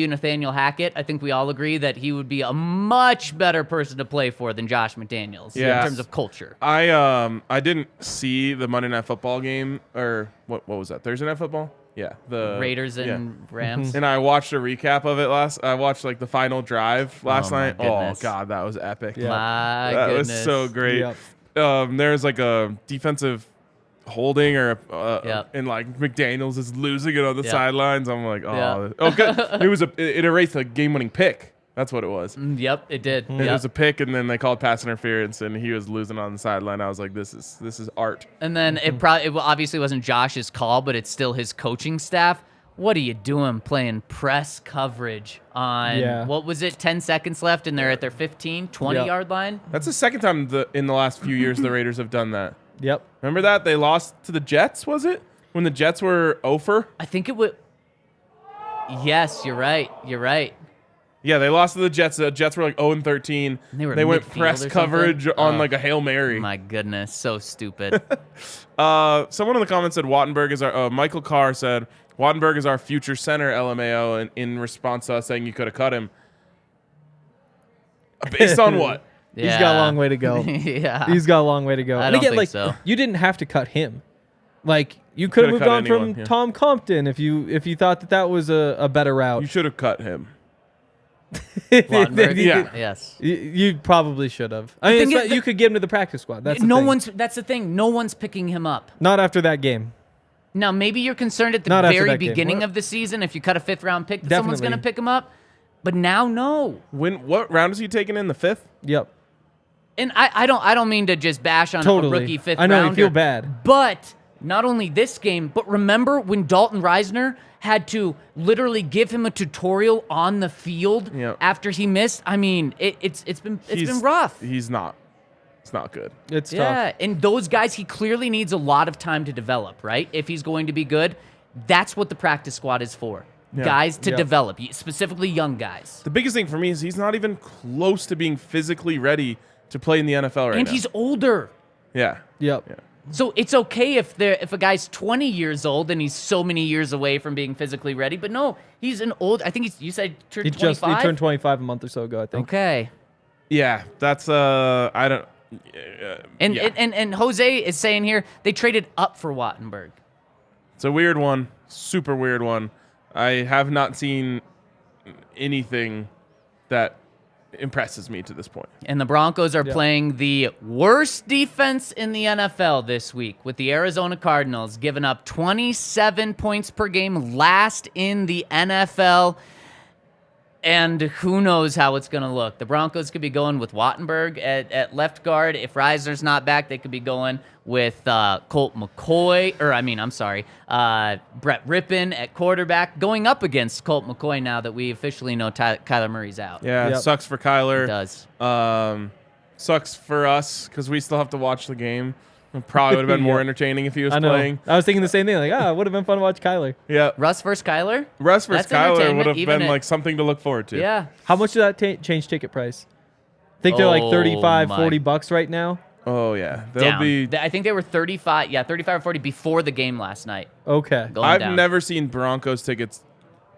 Nathaniel Hackett, I think we all agree that he would be a much better person to play for than Josh McDaniels in Yes. terms of culture. I didn't see the Monday Night Football game, or what was that? Thursday Night Football? Yeah, the Raiders and Rams. And I watched a recap of it I watched like the final drive last my night. Oh goodness. god, that was epic. Yeah. My That goodness. was so great. Yep. There's like a defensive holding or Yep. and like McDaniels is losing it on the Yep. sidelines. I'm like, oh, Yeah. okay. It erased a game-winning pick That's what it was. Yep, it did. It was a pick, and then they called pass interference, and he was losing on the sideline. I was like, this is art. And then it obviously wasn't Josh's call, but it's still his coaching staff. What are you doing playing press coverage on, what was it, 10 seconds left, and they're at their 15, 20-yard line? That's the second time in the last few years the Raiders have done that. Yep. Remember that? They lost to the Jets, was it? When the Jets were 0-for? I think it would. Yes, you're right. You're right. Yeah, they lost to the Jets. The Jets were like 0-13. They went midfield press or coverage something? on like a Hail Mary. My goodness, so stupid. Someone in the comments said Wattenberg is our. Michael Carr said Wattenberg is our future center, LMAO, and in response to us saying you could have cut him. Based on what? He's got a long way to go. Yeah. He's got a long way to go. I And don't again, think like, so. you didn't have to cut him. Like, you could have moved cut on anyone, from yeah. Tom Compton if you thought that was a better route. You should have cut him. Wattenberg? Yeah. Yes. You probably should have. I mean, thing it's is not- you could get him to the practice squad. That's the thing. That's the thing. No one's picking him up. Not after that game. Now, maybe you're concerned at the Not after very that game. beginning What? of the season if you cut a 5th-round pick that someone's going to Definitely. pick him up. But now, no. What round is he taking in? The 5th? Yep. And I don't mean to just bash on Totally. a rookie 5th I know, you rounder, feel bad. But not only this game, but remember when Dalton Reisner had to literally give him a tutorial on the field Yep. after he missed? I mean, it's been rough. He's not. It's not good. It's Yeah, tough. and those guys, he clearly needs a lot of time to develop, right? If he's going to be good, that's what the practice squad is for. Yeah. Guys to Yeah. develop, specifically young guys. The biggest thing for me is he's not even close to being physically ready to play in the NFL right And now. he's older. Yeah. Yep. Yeah. So it's okay if a guy's 20 years old and he's so many years away from being physically ready, but no, he's an old. I think you said turned He 25. turned 25 a month or so ago, I think. Okay. Yeah. That's I don't. And, yeah. and Jose is saying here they traded up for Wattenberg. It's a weird one. Super weird one. I have not seen anything that impresses me to this point. And the Broncos are playing the worst defense in the NFL this week with the Arizona Cardinals, giving up 27 points per game, last in the NFL. And who knows how it's going to look. The Broncos could be going with Wattenberg at left guard. If Reisner's not back, they could be going with Colt McCoy, Brett Rippon at quarterback, going up against Colt McCoy now that we officially know Kyler Murray's out. Yeah, Yep. sucks for Kyler. It does. Sucks for us because we still have to watch the game. It probably would have been more Yeah. entertaining if he was I know. playing. I was thinking the same thing. Like, it would have been fun to watch Kyler. Yeah. Russ versus Kyler? Russ versus That's Kyler entertainment, would have even been at- like something to look forward to. Yeah. How much did that change ticket price? I think they're like Oh, 35, my. $40 right now. Oh yeah. They'll Down. be. I think they were 35 or 40 before the game last night. Okay. Going I've down. never seen Broncos tickets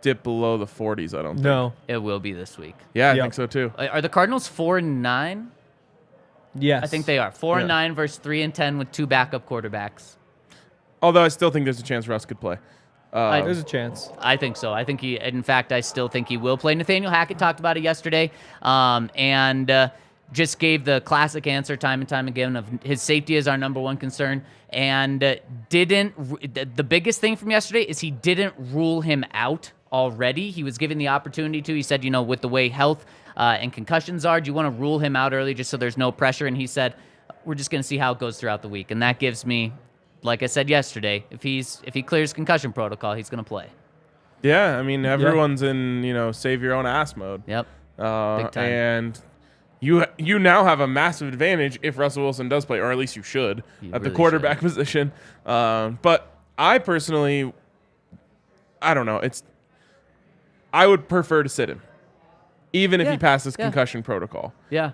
dip below the 40s. I don't think. No. It will be this week. Yeah, I Yep. think so too. Are the Cardinals 4-9? Yes. I think they are. 4-9 Yeah. versus 3-10 with 2 backup quarterbacks. Although I still think there's a chance Russ could play. There's a chance. I think so. I think in fact, I still think he will play. Nathaniel Hackett talked about it yesterday, and just gave the classic answer time and time again of his safety is our number one concern. And the biggest thing from yesterday is he didn't rule him out already. He was given the opportunity to. He said, with the way health and concussions are, do you want to rule him out early just so there's no pressure? And he said, we're just going to see how it goes throughout the week. And that gives me, like I said yesterday, if he clears concussion protocol, he's going to play. Yeah, I mean everyone's in save your own ass mode. Yep. Big time. And you now have a massive advantage if Russell Wilson does play, or at least you should at the really quarterback position. But I personally, I don't know. I would prefer to sit him, even if Yeah, he passes yeah. concussion protocol. Yeah.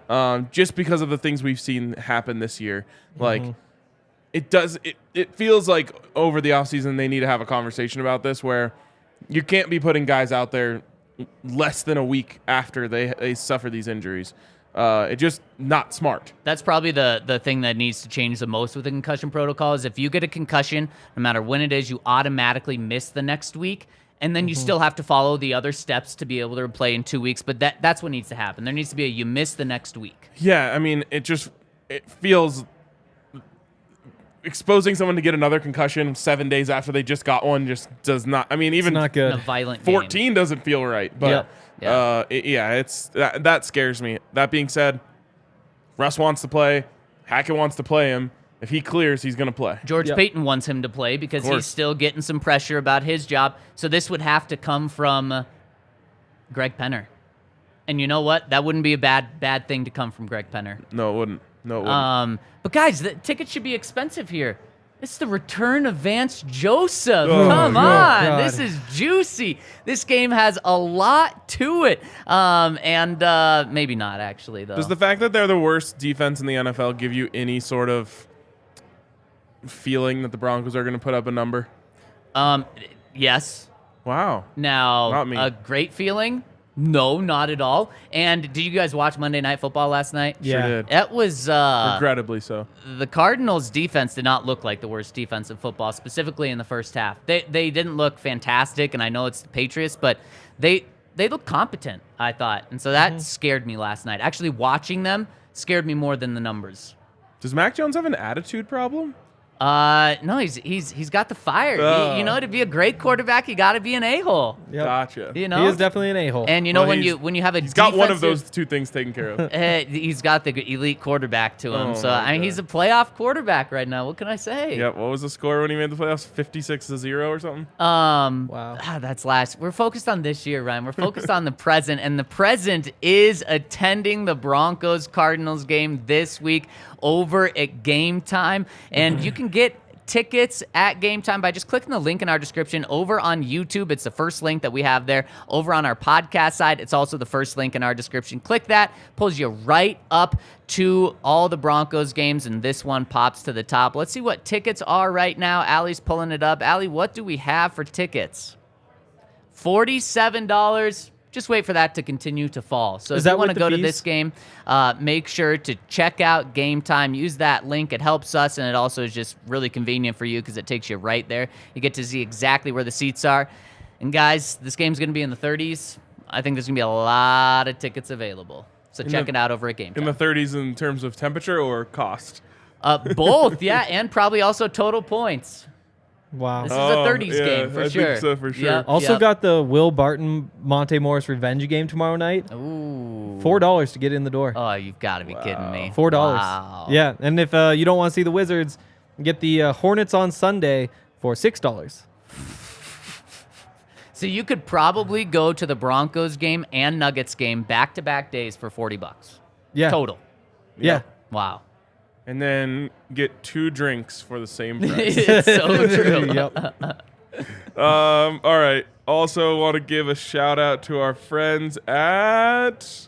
Just because of the things we've seen happen this year. Like, it feels like over the offseason they need to have a conversation about this where you can't be putting guys out there less than a week after they suffer these injuries. It's just not smart. That's probably the thing that needs to change the most with the concussion protocol is if you get a concussion, no matter when it is, you automatically miss the next week. And then you still have to follow the other steps to be able to play in 2 weeks. But that's what needs to happen. There needs to be you miss the next week. Yeah, I mean, it feels exposing someone to get another concussion 7 days after they just got one just does not. I mean, even It's not good. In a violent 14 game. doesn't feel right. But It's that scares me. That being said, Russ wants to play. Hackett wants to play him. If he clears, he's going to play. George Payton wants him to play because Of course. he's still getting some pressure about his job. So this would have to come from Greg Penner. And you know what? That wouldn't be a bad thing to come from Greg Penner. No, it wouldn't. But guys, the tickets should be expensive here. It's the return of Vance Joseph. Oh, Come on. God. This is juicy. This game has a lot to it. And maybe not, actually, though. Does the fact that they're the worst defense in the NFL give you any sort of feeling that the Broncos are going to put up a number? Yes. Wow. Now, Not me. a great feeling? No, not at all. And did you guys watch Monday Night Football last night? Yeah. Sure did. It was Regrettably so. the Cardinals' defense did not look like the worst defense in football, specifically in the first half. They didn't look fantastic, and I know it's the Patriots, but they look competent, I thought. And so that scared me last night. Actually, watching them scared me more than the numbers. Does Mac Jones have an attitude problem? No, he's got the fire. To be a great quarterback, you got to be an a-hole. Yep. Gotcha. You know, He is definitely an a-hole. and you know Well, when you have a He's got one of defensive- those two things taken care of. he's got the elite quarterback to him. Oh, So my I mean, he's a playoff quarterback right now. What can I say? Yep. What was the score when he made the playoffs? 56-0 or something? Wow. That's last. We're focused on this year, Ryan. We're focused on the present, and the present is attending the Broncos Cardinals game this week over at Game Time, and you can get tickets at Game Time by just clicking the link in our description over on YouTube. It's the first link that we have there. Over on our podcast side, it's also the first link in our description. Click that, pulls you right up to all the Broncos games, and this one pops to the top. Let's see what tickets are right now. Allie's pulling it up. Allie, what do we have for tickets? $47. Just wait for that to continue to fall. So if you want to go to this game, make sure to check out Game Time. Use that link. It helps us, and it also is just really convenient for you because it takes you right there. You get to see exactly where the seats are. And guys, this game's going to be in the 30s. I think there's going to be a lot of tickets available. So check it out over at Game Time. In the 30s in terms of temperature or cost? Both, yeah, and probably also total points. Wow. This is a 30s game for I sure. think so for sure. Yep. Also got the Will Barton Monte Morris revenge game tomorrow night. Ooh. $4 to get in the door. Oh, you've got to be kidding me. $4. Wow. Yeah, and if you don't want to see the Wizards, get the Hornets on Sunday for $6. So you could probably go to the Broncos game and Nuggets game back-to-back days for $40. Yeah. Total. Yeah. Wow. And then get 2 drinks for the same price. It's so true. Yep. All right. Also want to give a shout out to our friends at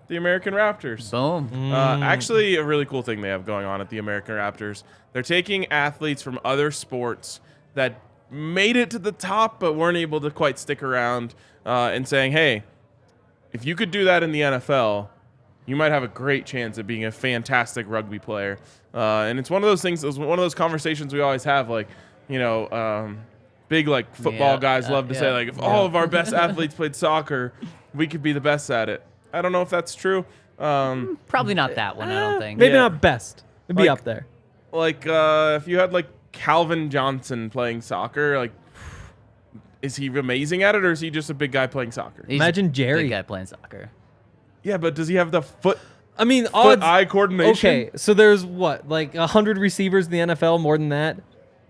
the American Raptors. Boom. Actually, a really cool thing they have going on at the American Raptors. They're taking athletes from other sports that made it to the top but weren't able to quite stick around and saying, hey, if you could do that in the NFL, you might have a great chance at being a fantastic rugby player. And it's one of those things, one of those conversations we always have, like, big like football guys love to say, like, if all of our best athletes played soccer, we could be the best at it. I don't know if that's true. Probably not that one, I don't think. Maybe Yeah. not best. It'd be Like- up there. Like, if you had like Calvin Johnson playing soccer, like, is he amazing at it, or is he just a big guy playing soccer? He's Imagine a Jerry. big guy playing soccer. Yeah, but does he have the I mean, odds. foot-eye coordination? Okay, so there's what, like 100 receivers in the NFL, more than that.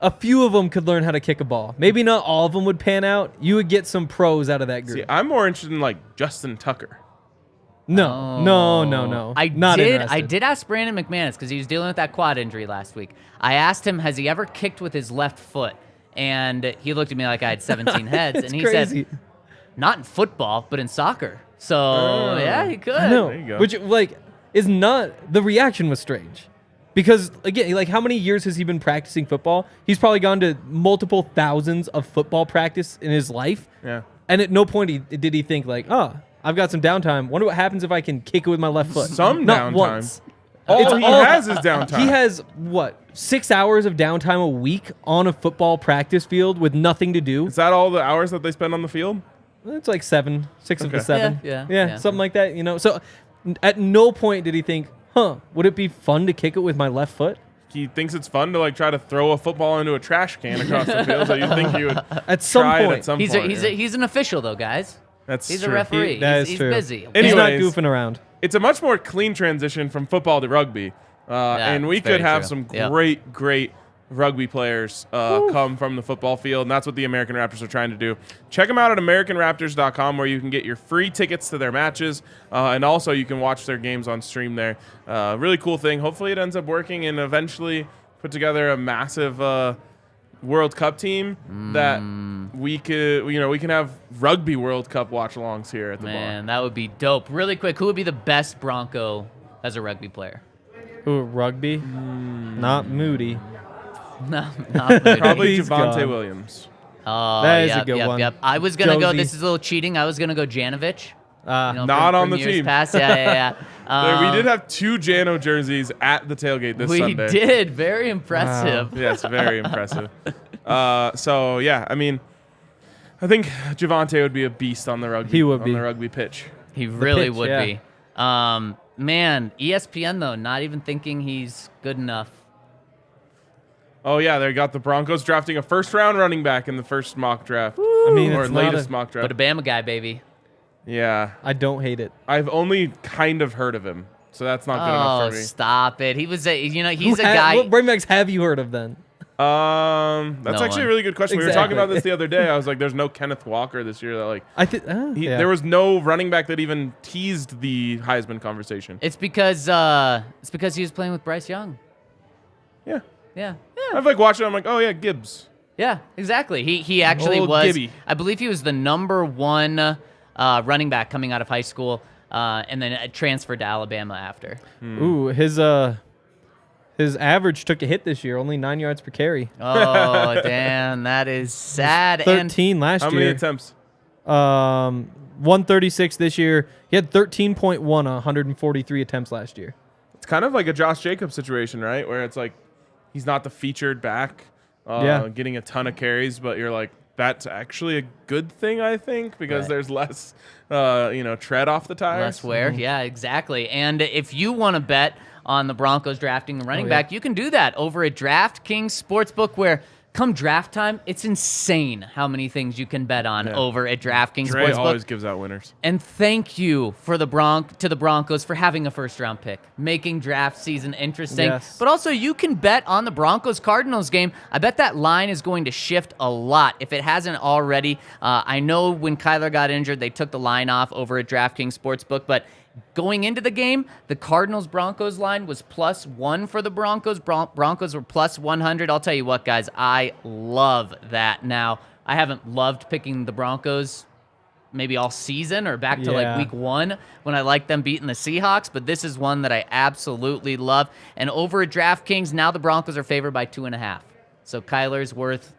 A few of them could learn how to kick a ball. Maybe not all of them would pan out. You would get some pros out of that group. See, I'm more interested in like Justin Tucker. No. I Not did. interested. I did ask Brandon McManus because he was dealing with that quad injury last week. I asked him, has he ever kicked with his left foot? And he looked at me like I had 17 heads, and he crazy. said, "Not in football, but in soccer." So yeah, he could. I know. There you go. Which like is not. The reaction was strange. Because, again, like, how many years has he been practicing football? He's probably gone to multiple thousands of football practice in his life. Yeah. And at no point did he think, like, oh, I've got some downtime. Wonder what happens if I can kick it with my left foot. Some Not downtime. once. All he has is downtime. He has, what, 6 hours of downtime a week on a football practice field with nothing to do? Is that all the hours that they spend on the field? It's like 6 of the Okay. 7. Yeah. Something like that, you know? So at no point did he think, would it be fun to kick it with my left foot? He thinks it's fun to like try to throw a football into a trash can across the field. So you think he would At some try it point. at some He's point. he's an official though, guys. He's true. a referee. That He's is true. busy. He's not Anyways. goofing around. It's a much more clean transition from football to rugby. And we it's could very have true. some Yep. great rugby players come from the football field, and that's what the American Raptors are trying to do. Check them out at AmericanRaptors.com, where you can get your free tickets to their matches, and also you can watch their games on stream there. Really cool thing. Hopefully it ends up working and eventually put together a massive World Cup team that we can have rugby World Cup watch-alongs here at the Man, that would be dope. Really quick, who would be the best Bronco as a rugby player? Ooh, rugby? Not Moody. No, not bar. Moody. Probably He's Javante gone. Williams. Oh, That is a yep, good yep, one. Yep. I was gonna go. Josie. This is a little cheating. I was gonna go Janovich. You know, Not on from the years team. Past. Yeah. We did have 2 Jano jerseys at the tailgate this We Sunday. did. Very impressive. Yes, very impressive. So yeah, I mean, I think Javante would be a beast on the rugby. He would on be. the rugby pitch. He really pitch, would yeah. be. Man, ESPN though, not even thinking he's good enough. Oh yeah, they got the Broncos drafting a first-round running back in the first mock draft. I mean, Or it's not latest a, mock But draft. a Bama guy, baby. Yeah, I don't hate it. I've only kind of heard of him, so that's not good Oh, enough for me. stop it. He was a, he's a Who ha- guy. What running backs have you heard of then? That's No actually one. a really good question. We were talking Exactly. about this the other day. I was like, "There's no Kenneth Walker this year." That like, I think there was no running back that even teased the Heisman conversation. It's because he was playing with Bryce Young. Yeah, Yeah. I've like watched it. I'm like, "Oh yeah, Gibbs." Yeah, exactly. He actually Old was. Gibby. I believe he was the number 1 running back coming out of high school, and then transferred to Alabama after. Ooh, his average took a hit this year, only 9 yards per carry. Oh, damn, that is sad. And 13 last How year. many attempts? 136 this year. He had 13.1 on 143 attempts last year. It's kind of like a Josh Jacobs situation, right? Where it's like he's not the featured back, getting a ton of carries, but you're like, that's actually a good thing, I think, because Right. there's less, tread off the tires. less wear. Yeah, exactly. And if you want to bet on the Broncos drafting a running back, you can do that over at DraftKings Sportsbook, where come draft time, it's insane how many things you can bet on over at DraftKings Dre Sportsbook. always gives out winners. And thank you for the Broncos for having a first-round pick, making draft season interesting. Yes. But also, you can bet on the Broncos-Cardinals game. I bet that line is going to shift a lot if it hasn't already. I know when Kyler got injured, they took the line off over at DraftKings Sportsbook, but going into the game, the Cardinals-Broncos line was +1 for the Broncos. Broncos were +100. I'll tell you what, guys, I love that. Now, I haven't loved picking the Broncos maybe all season or back to like week 1 when I like them beating the Seahawks, but this is one that I absolutely love. And over at DraftKings, now the Broncos are favored by 2.5. So Kyler's worth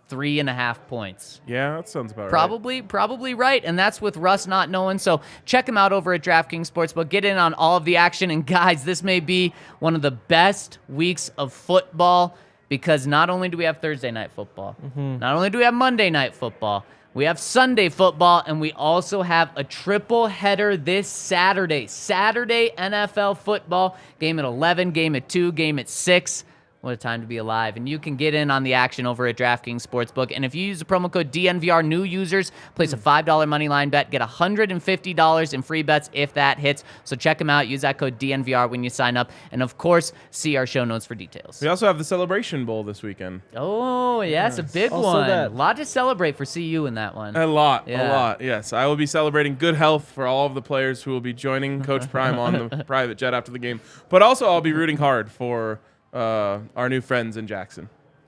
3.5 points. Yeah, that sounds about right. Probably right, and that's with Russ not knowing. So check him out over at DraftKings Sportsbook. Get in on all of the action, and guys, this may be one of the best weeks of football because not only do we have Thursday night football, not only do we have Monday night football, we have Sunday football, and we also have a triple header this Saturday. Saturday NFL football, game at 11, game at 2, game at 6. What a time to be alive. And you can get in on the action over at DraftKings Sportsbook. And if you use the promo code DNVR, new users, place a $5 money line bet, get $150 in free bets if that hits. So check them out. Use that code DNVR when you sign up. And, of course, see our show notes for details. We also have the Celebration Bowl this weekend. Oh, yeah, it's a big Also one. that. A lot to celebrate for CU in that one. A lot, Yeah. yes. I will be celebrating good health for all of the players who will be joining Coach Prime on the private jet after the game. But also I'll be rooting hard for our new friends in Jackson.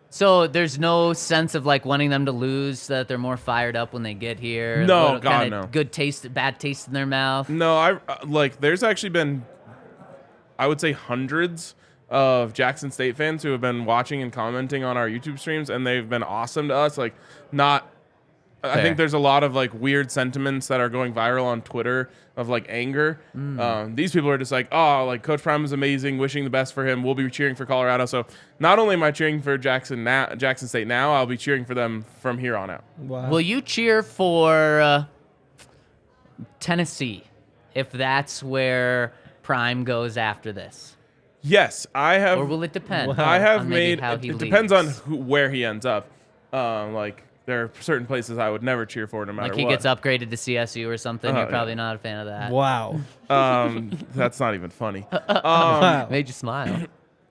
So there's no sense of like wanting them to lose so that they're more fired up when they get here? No, Little God, kinda no. Bad taste in their mouth? No, I there's actually been, I would say, hundreds of Jackson State fans who have been watching and commenting on our YouTube streams, and they've been awesome to us. Like, not, I Fair. think there's a lot of like weird sentiments that are going viral on Twitter of like anger. These people are just like, oh, like Coach Prime is amazing, wishing the best for him. We'll be cheering for Colorado. So not only am I cheering for Jackson State now, I'll be cheering for them from here on out. Wow. Will you cheer for Tennessee if that's where Prime goes after this? Yes, I have. Or will it depend? I have on maybe made. how It he depends on leaves? where he ends up. Like there are certain places I would never cheer for no matter Like he what. gets upgraded to CSU or something. You're probably not a fan of that. Wow. That's not even funny. Wow. Made you smile.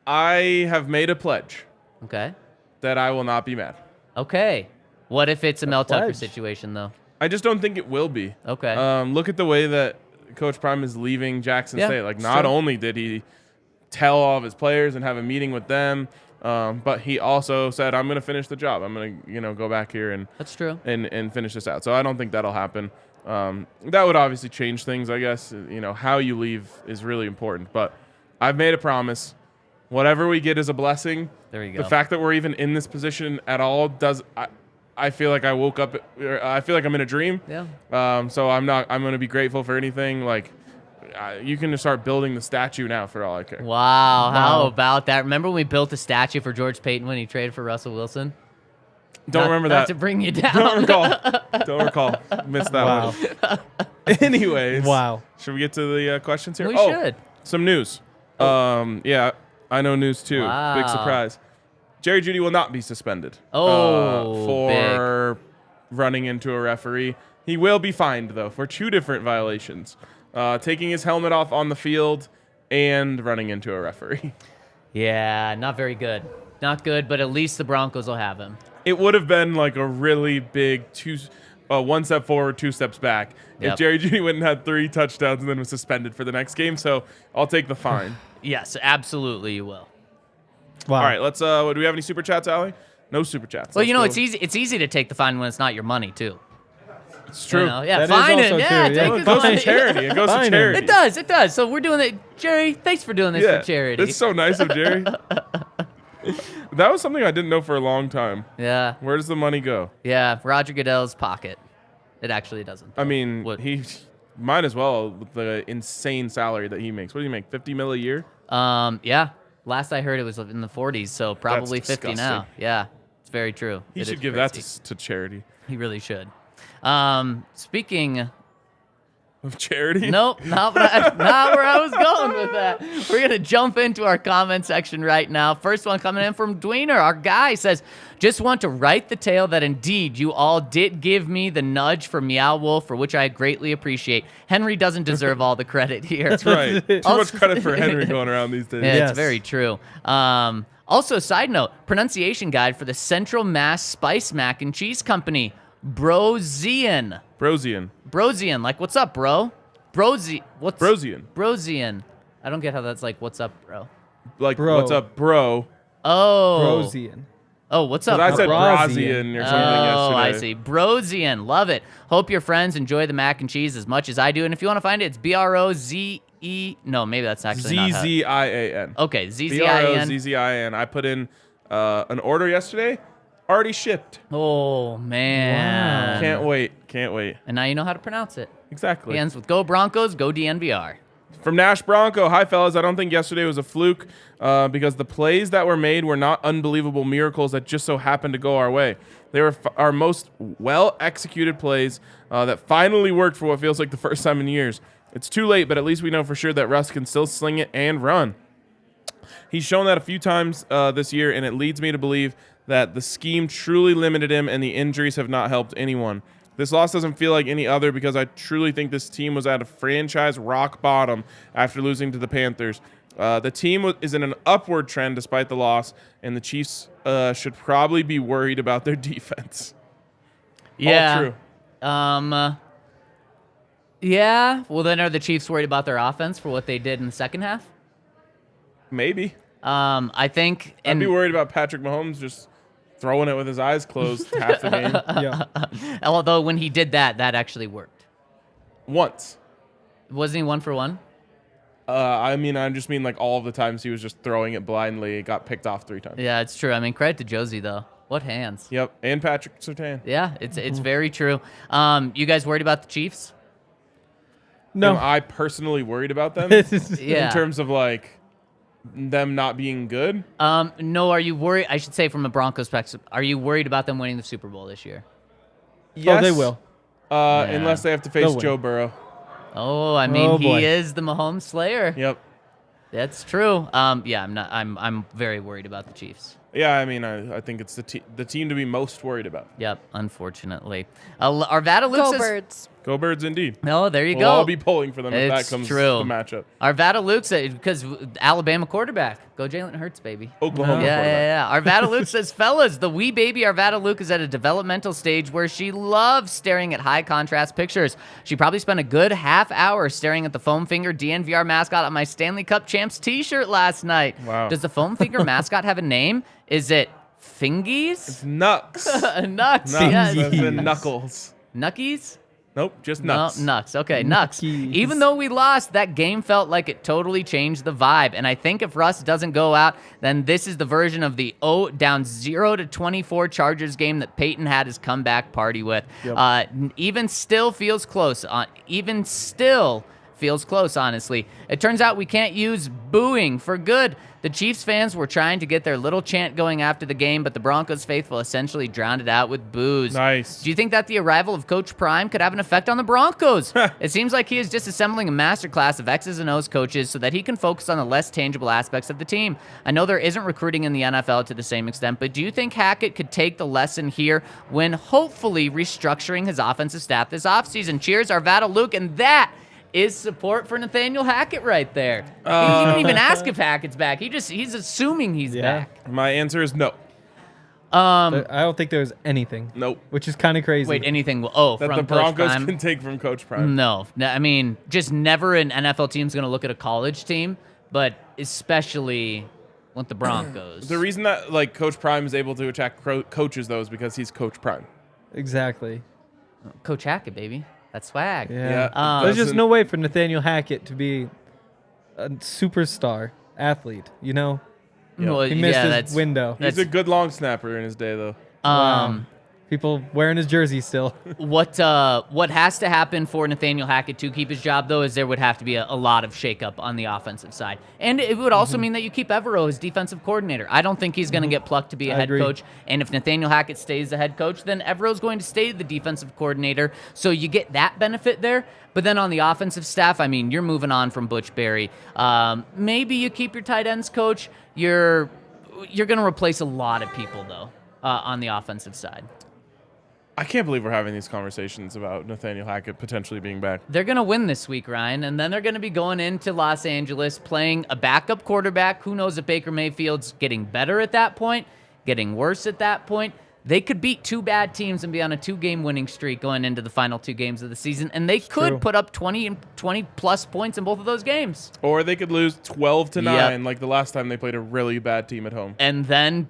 I have made a pledge Okay. that I will not be mad. Okay. What if it's a Mel Tucker pledge. situation, though? I just don't think it will be. Okay. Look at the way that Coach Prime is leaving Jackson Yeah, State. Like, it's not true. only did he tell all of his players and have a meeting with them, but he also said, I'm going to finish the job. I'm going to, go back here and That's true. and finish this out. So I don't think that'll happen. That would obviously change things, I guess. How you leave is really important. But I've made a promise. Whatever we get is a blessing. There you go. The fact that we're even in this position at all does. I feel like I woke up. I feel like I'm in a dream. Yeah. So I'm going to be grateful for anything. Like, you can just start building the statue now for all I care. Wow. How about that? Remember when we built a statue for George Payton when he traded for Russell Wilson? Don't remember Not that. to bring you down. Don't recall. Missed that Wow. one. Anyways. Wow. Should we get to the questions here? We should. Some news. Yeah, I know news too. Wow. Big surprise. Jerry Jeudy will not be suspended for running into a referee. He will be fined, though, for 2 different violations. Taking his helmet off on the field and running into a referee. Yeah, not very good. Not good, but at least the Broncos will have him. It would have been like a really big 1 step forward, 2 steps back Yep. if Jerry Jeudy went and had 3 touchdowns and then was suspended for the next game. So I'll take the fine. Yes, absolutely you will. Wow. All right, let's. Do we have any super chats, Allie? No super chats. Well, Let's go. it's easy to take the fine when it's not your money, too. It's true. You know? Yeah, That is fine it. also Yeah, true, take yeah. his It goes money. to charity. It goes to Fine him. charity. It does. So we're doing it. Jerry, thanks for doing this for charity. It's so nice of Jerry. That was something I didn't know for a long time. Yeah, Where does the money go? yeah, Roger Goodell's pocket. It actually doesn't. I mean, What? he might as well with the insane salary that he makes. What do you make? 50 mil a year? Yeah. Last I heard it was in the 40s, so probably That's 50 now. disgusting. Yeah, it's very true. He It should is give that crazy. to charity. He really should. Speaking. Of charity? Nope, not where I was going with that. We're going to jump into our comment section right now. First one coming in from Dwayner. Our guy says, just want to write the tale that indeed you all did give me the nudge for Meow Wolf, for which I greatly appreciate. Henry doesn't deserve all the credit here. That's right. Too Also- much credit for Henry going around these days. Yeah, Yes. it's very true. Also, side note, pronunciation guide for the Central Mass Spice Mac and Cheese Company. Brozian. Brosian. Like, what's up, bro? What's Brosian. Brosian. I don't get how that's like, what's up, bro? Like, Bro. what's up, bro? Oh. Brosian. Oh, what's Because up, I said bro? Brosian or something Oh, yesterday. I see. Brosian. Love it. Hope your friends enjoy the mac and cheese as much as I do. And if you want to find it, it's B-R-O-Z-E. No, maybe that's actually not how. Z-Z-I-A-N. Okay, Z-Z-I-N. B-R-O-Z-Z-I-N. I put in an order yesterday. Already shipped. Oh, man. Can't wait. And now you know how to pronounce it. Exactly. It ends with Go Broncos, Go DNVR. From Nash Bronco, hi fellas. I don't think yesterday was a fluke because the plays that were made were not unbelievable miracles that just so happened to go our way. They were our most well-executed plays that finally worked for what feels like the first time in years. It's too late, but at least we know for sure that Russ can still sling it and run. He's shown that a few times this year, and it leads me to believe that the scheme truly limited him and the injuries have not helped anyone. This loss doesn't feel like any other because I truly think this team was at a franchise rock bottom after losing to the Panthers. The team is in an upward trend despite the loss, and the Chiefs should probably be worried about their defense. Yeah. All true. Yeah. Well, then are the Chiefs worried about their offense for what they did in the second half? Maybe. I think. I'd be worried about Patrick Mahomes just throwing it with his eyes closed half the game. Yeah. Although when he did that actually worked. Once. Wasn't he 1 for 1? I just mean like all of the times he was just throwing it blindly. It got picked off 3 times. Yeah, it's true. I mean, credit to Josie though. What hands? Yep. And Patrick Surtain. Yeah, it's very true. You guys worried about the Chiefs? No. Am I personally worried about them Yeah. in terms of like them not being good? No, are you worried? I should say from a Broncos perspective, are you worried about them winning the Super Bowl this year? Yes. Oh, they will. Unless they have to face They'll win. Joe Burrow. Oh, I mean, Oh, boy. he is the Mahomes Slayer. Yep. That's true. Yeah, I'm not. I'm very worried about the Chiefs. Yeah, I mean, I think it's the team to be most worried about. Yep, unfortunately. Arvada Luke Go says, Birds. Go Birds, indeed. Oh, there you We'll go. all be pulling for them if It's that comes true. to the matchup. Arvada Luke said, because Alabama quarterback. Go Jalen Hurts, baby. Oklahoma Yeah, quarterback. yeah, yeah. Arvada Luke says, fellas, the wee baby Arvada Luke is at a developmental stage where she loves staring at high contrast pictures. She probably spent a good half hour staring at the foam finger DNVR mascot on my Stanley Cup Champs t-shirt last night. Wow. Does the foam finger mascot have a name? Is it Fingies? It's Nux. Nux. Nux. Yes. As in Knuckles. Nuckies? Nope, just Nux. No, Nux. Okay, Nux. Nuckies. Even though we lost, that game felt like it totally changed the vibe. And I think if Russ doesn't go out, then this is the version of the down 0-24 Chargers game that Peyton had his comeback party with. Yep. Even still feels close. Honestly. It turns out we can't use booing for good. The Chiefs fans were trying to get their little chant going after the game, but the Broncos faithful essentially drowned it out with boos. Nice. Do you think that the arrival of Coach Prime could have an effect on the Broncos? It seems like he is disassembling a masterclass of X's and O's coaches so that he can focus on the less tangible aspects of the team. I know there isn't recruiting in the NFL to the same extent, but do you think Hackett could take the lesson here when hopefully restructuring his offensive staff this offseason? Cheers, Arvada Luke, and that is support for Nathaniel Hackett right there. He didn't even ask if Hackett's back. He's assuming he's back. My answer is no. I don't think there's anything. Nope. Which is kind of crazy. Wait, anything? Oh, That from the Broncos Coach Prime? can take from Coach Prime. No, I mean, just never an NFL team's going to look at a college team, but especially with the Broncos. The reason that like Coach Prime is able to attack coaches though is because he's Coach Prime. Exactly. Coach Hackett, baby. That's swag. Yeah. Yeah, There's just doesn't- no way for Nathaniel Hackett to be a superstar athlete, you know? Well, He missed yeah, his that's window. He's a good long snapper in his day though. People wearing his jersey still. What has to happen for Nathaniel Hackett to keep his job, though, is there would have to be a lot of shakeup on the offensive side. And it would also mean that you keep Evero as defensive coordinator. I don't think he's going to get plucked to be a I head agree. coach. And if Nathaniel Hackett stays the head coach, then Evero's going to stay the defensive coordinator. So you get that benefit there. But then on the offensive staff, I mean, you're moving on from Butch Berry. Maybe you keep your tight ends coach. You're going to replace a lot of people, though, on the offensive side. I can't believe we're having these conversations about Nathaniel Hackett potentially being back. They're going to win this week, Ryan, and then they're going to be going into Los Angeles playing a backup quarterback. Who knows if Baker Mayfield's getting better at that point, getting worse at that point. They could beat two bad teams and be on a 2-game winning streak going into the final 2 games of the season, and they could true. put up 20-plus points in both of those games. Or they could lose 12-9 Yep. like the last time they played a really bad team at home. And then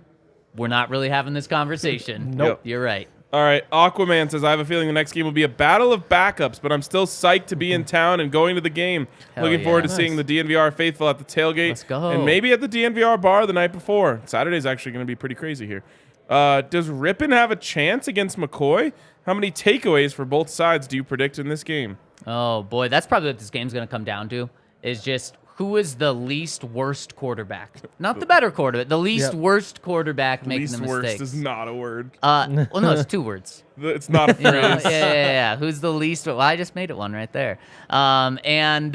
we're not really having this conversation. Nope. You're right. All right, Aquaman says, I have a feeling the next game will be a battle of backups, but I'm still psyched to be in town and going to the game. Hell Looking yeah. forward to Nice. seeing the DNVR faithful at the tailgate. Let's go. And maybe at the DNVR bar the night before. Saturday's actually going to be pretty crazy here. Does Rippin have a chance against McCoy? How many takeaways for both sides do you predict in this game? Oh, boy, that's probably what this game's going to come down to, is just who is the least worst quarterback. Not the better quarterback, the least Yep. worst quarterback making Least the mistakes. worst is not a word. Well, no, it's 2 words. It's not a You know? phrase. Yeah. Who's the least? Well, I just made it one right there. And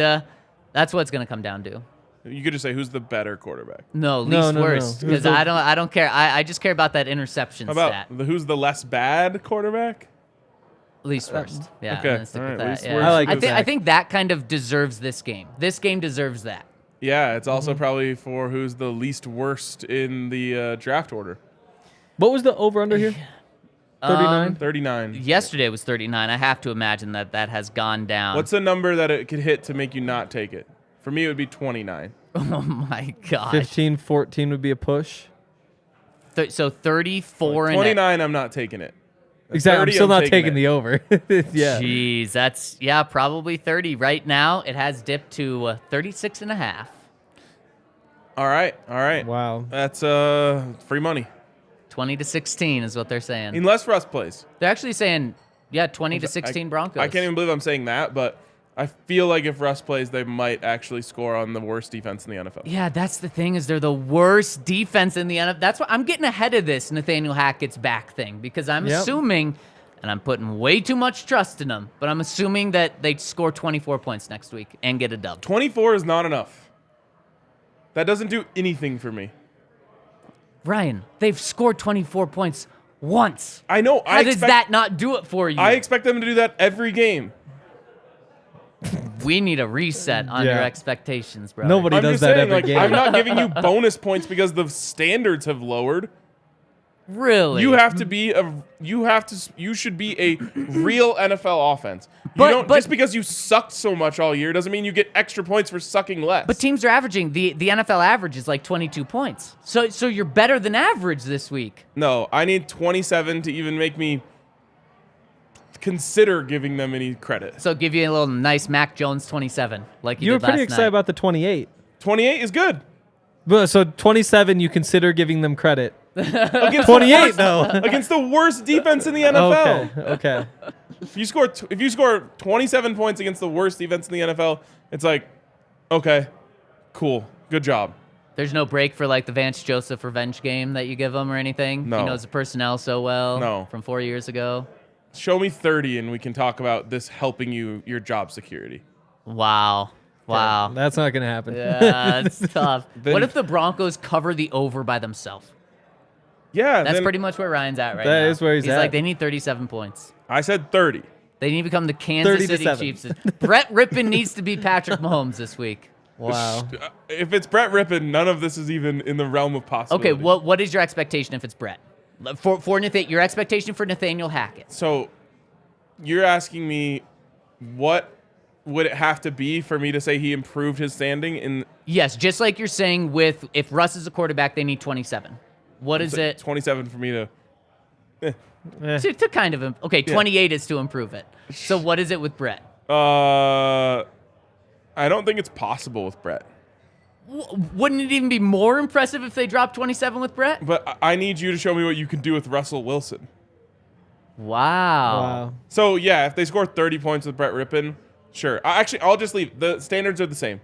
that's what it's going to come down to. You could just say, who's the better quarterback? No, No, least no, no. worst. Who's Because the- I don't care. I just care about that interception How about stat. who's the less bad quarterback? Least worst. Yeah. Okay, I'm gonna stick all with right, that. least Yeah. worst. I like I it, think I Zach. think that kind of deserves this game. This game deserves that. Yeah, it's also Mm-hmm. probably for who's the least worst in the draft order. What was the over-under here? 39? 39. Yesterday was 39. I have to imagine that has gone down. What's a number that it could hit to make you not take it? For me, it would be 29. Oh my gosh. 15, 14 would be a push. So 34 and 29, I'm not taking it. Exactly. I'm 30, still not taking taking it. the over. Yeah. Jeez, that's probably 30 right now. It has dipped to 36 and a half. All right. Wow. That's free money. 20-16 is what they're saying. Unless Russ plays. They're actually saying 20-16 Broncos. I can't even believe I'm saying that, but I feel like if Russ plays, they might actually score on the worst defense in the NFL. Yeah, that's the thing, is they're the worst defense in the NFL. That's why I'm getting ahead of this Nathaniel Hackett's back thing, because I'm Yep. assuming, and I'm putting way too much trust in them, but I'm assuming that they'd score 24 points next week and get a dub. 24 is not enough. That doesn't do anything for me. Ryan, they've scored 24 points once. I know. How does that not do it for you? I expect them to do that every game. We need a reset on your expectations, bro. Nobody I'm does just that saying, every game. I'm not giving you bonus points because the standards have lowered. Really? You have to be you should be a real NFL offense. But Just because you sucked so much all year doesn't mean you get extra points for sucking less. But teams are averaging the NFL average is like 22 points. So you're better than average this week. No, I need 27 to even make me consider giving them any credit. So give you a little nice Mac Jones 27 like You were did last pretty excited night. about the 28. 28 is good. But so 27, you consider giving them credit. Against 28 though. against the worst defense in the NFL. Okay. If you score 27 points against the worst defense in the NFL, it's like, okay, cool, good job. There's no break for like the Vance Joseph revenge game that you give him or anything? No. He knows the personnel so well No. from 4 years ago. Show me 30 and we can talk about this helping your job security. Wow. Wow. That's not going to happen. Yeah, it's tough. Then- What if the Broncos cover the over by themselves? Yeah, That's then pretty much where Ryan's at right That now. is where he's at. like, they need 37 points. I said 30. They need to become the Kansas 30 to City 7. Chiefs. Brett Rippon needs to be Patrick Mahomes this week. Wow. If it's Brett Rippon, none of this is even in the realm of possibility. Okay, what is your expectation if it's Brett? For your expectation for Nathaniel Hackett. So you're asking me what would it have to be for me to say he improved his standing in Yes, just like you're saying with if Russ is a quarterback, they need 27. What is it 27 for me to to kind of okay? 28 is to improve it. So what is it with Brett? I don't think it's possible with Brett. Wouldn't it even be more impressive if they dropped 27 with Brett? But I need you to show me what you can do with Russell Wilson. Wow. So yeah, if they score 30 points with Brett Rippon, sure. I'll just leave. The standards are the same.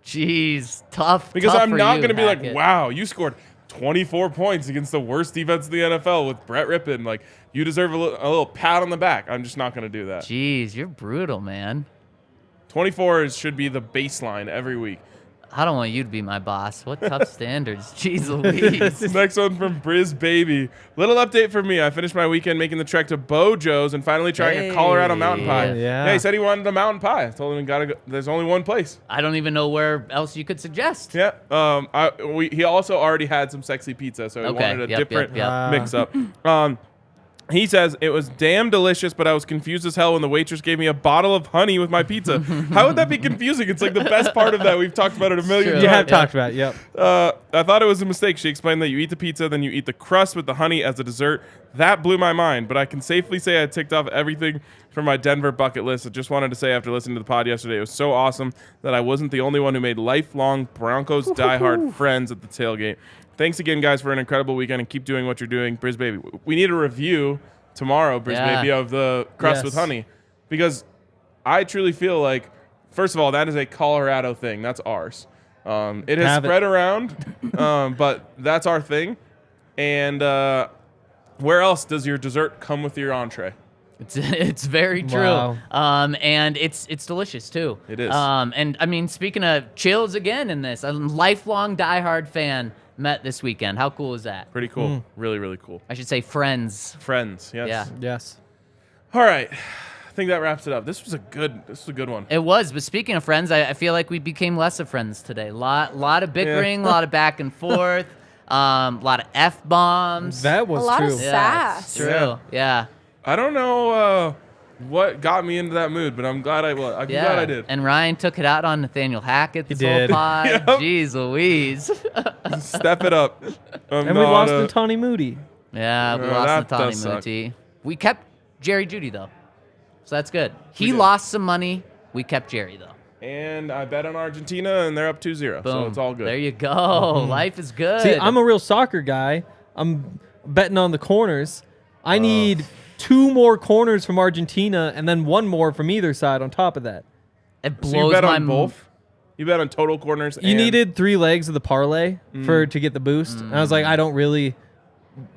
Jeez, tough. Because tough I'm for not you, going to be like, Hackett. wow, you scored 24 points against the worst defense in the NFL with Brett Rippon. Like, you deserve a little pat on the back. I'm just not going to do that. Jeez, you're brutal, man. 24 should be the baseline every week. I don't want you to be my boss. What tough standards. Jeez Louise. Next one from Briz Baby. Little update from me. I finished my weekend making the trek to Bojo's and finally trying a Colorado mountain pie. Yeah. He said he wanted a mountain pie. I told him gotta go. There's only one place. I don't even know where else you could suggest. Yeah. He also already had some sexy pizza, so he Okay. wanted a Yep, different yep. mix up. He says, it was damn delicious, but I was confused as hell when the waitress gave me a bottle of honey with my pizza. How would that be confusing? It's like the best part of that. We've talked about it a million True. times. You have talked about it, yep. I thought it was a mistake. She explained that you eat the pizza, then you eat the crust with the honey as a dessert. That blew my mind, but I can safely say I ticked off everything from my Denver bucket list. I just wanted to say after listening to the pod yesterday, it was so awesome that I wasn't the only one who made lifelong Broncos diehard friends at the tailgate. Thanks again, guys, for an incredible weekend, and keep doing what you're doing. Briz Baby, we need a review tomorrow, Briz Baby, of the crust with honey, because I truly feel like, first of all, that is a Colorado thing. That's ours. It has spread around, but that's our thing. And where else does your dessert come with your entree? It's very true. Wow. And it's delicious too. It is. And I mean, speaking of chills again in this, a lifelong diehard fan met this weekend. How cool is that? Pretty cool. Really, really cool. I should say friends. Friends, yes. Yeah. Yes. All right. I think that wraps it up. This was a good one. It was, but speaking of friends, I feel like we became less of friends today. Lot of bickering, a lot of back and forth, lot of F-bombs. That was A lot true. of Yeah, it's sass. true. Yeah. Yeah. I don't know what got me into that mood, but I'm glad I'm glad I did. And Ryan took it out on Nathaniel Hackett this whole did. pod. Yep. Jeez Louise. Step it up. And we lost to Tawny Moody. Yeah, we that lost does Nathaniel suck. Muti. We kept Jerry Judy, though. So that's good. He did. lost some money. We kept Jerry, though. And I bet on Argentina, and they're up 2-0, Boom. so it's all good. There you go. Life is good. See, I'm a real soccer guy. I'm betting on the corners. I need 2 more corners from Argentina and then 1 more from either side on top of that. It So blows you bet my on both? You bet on total corners? You and needed 3 legs of the parlay to get the boost. And I was like, I don't really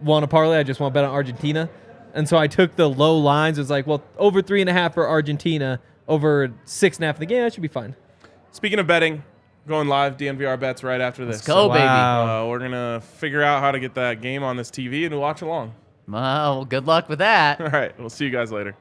want a parlay. I just want to bet on Argentina. And so I took the low lines. It was like, well, over 3.5 for Argentina, over 6.5 in the game. That should be fine. Speaking of betting, Going live DNVR bets right after this. Let's go, baby. Wow. We're going to figure out how to get that game on this TV and watch along. Well, good luck with that. All right. We'll see you guys later.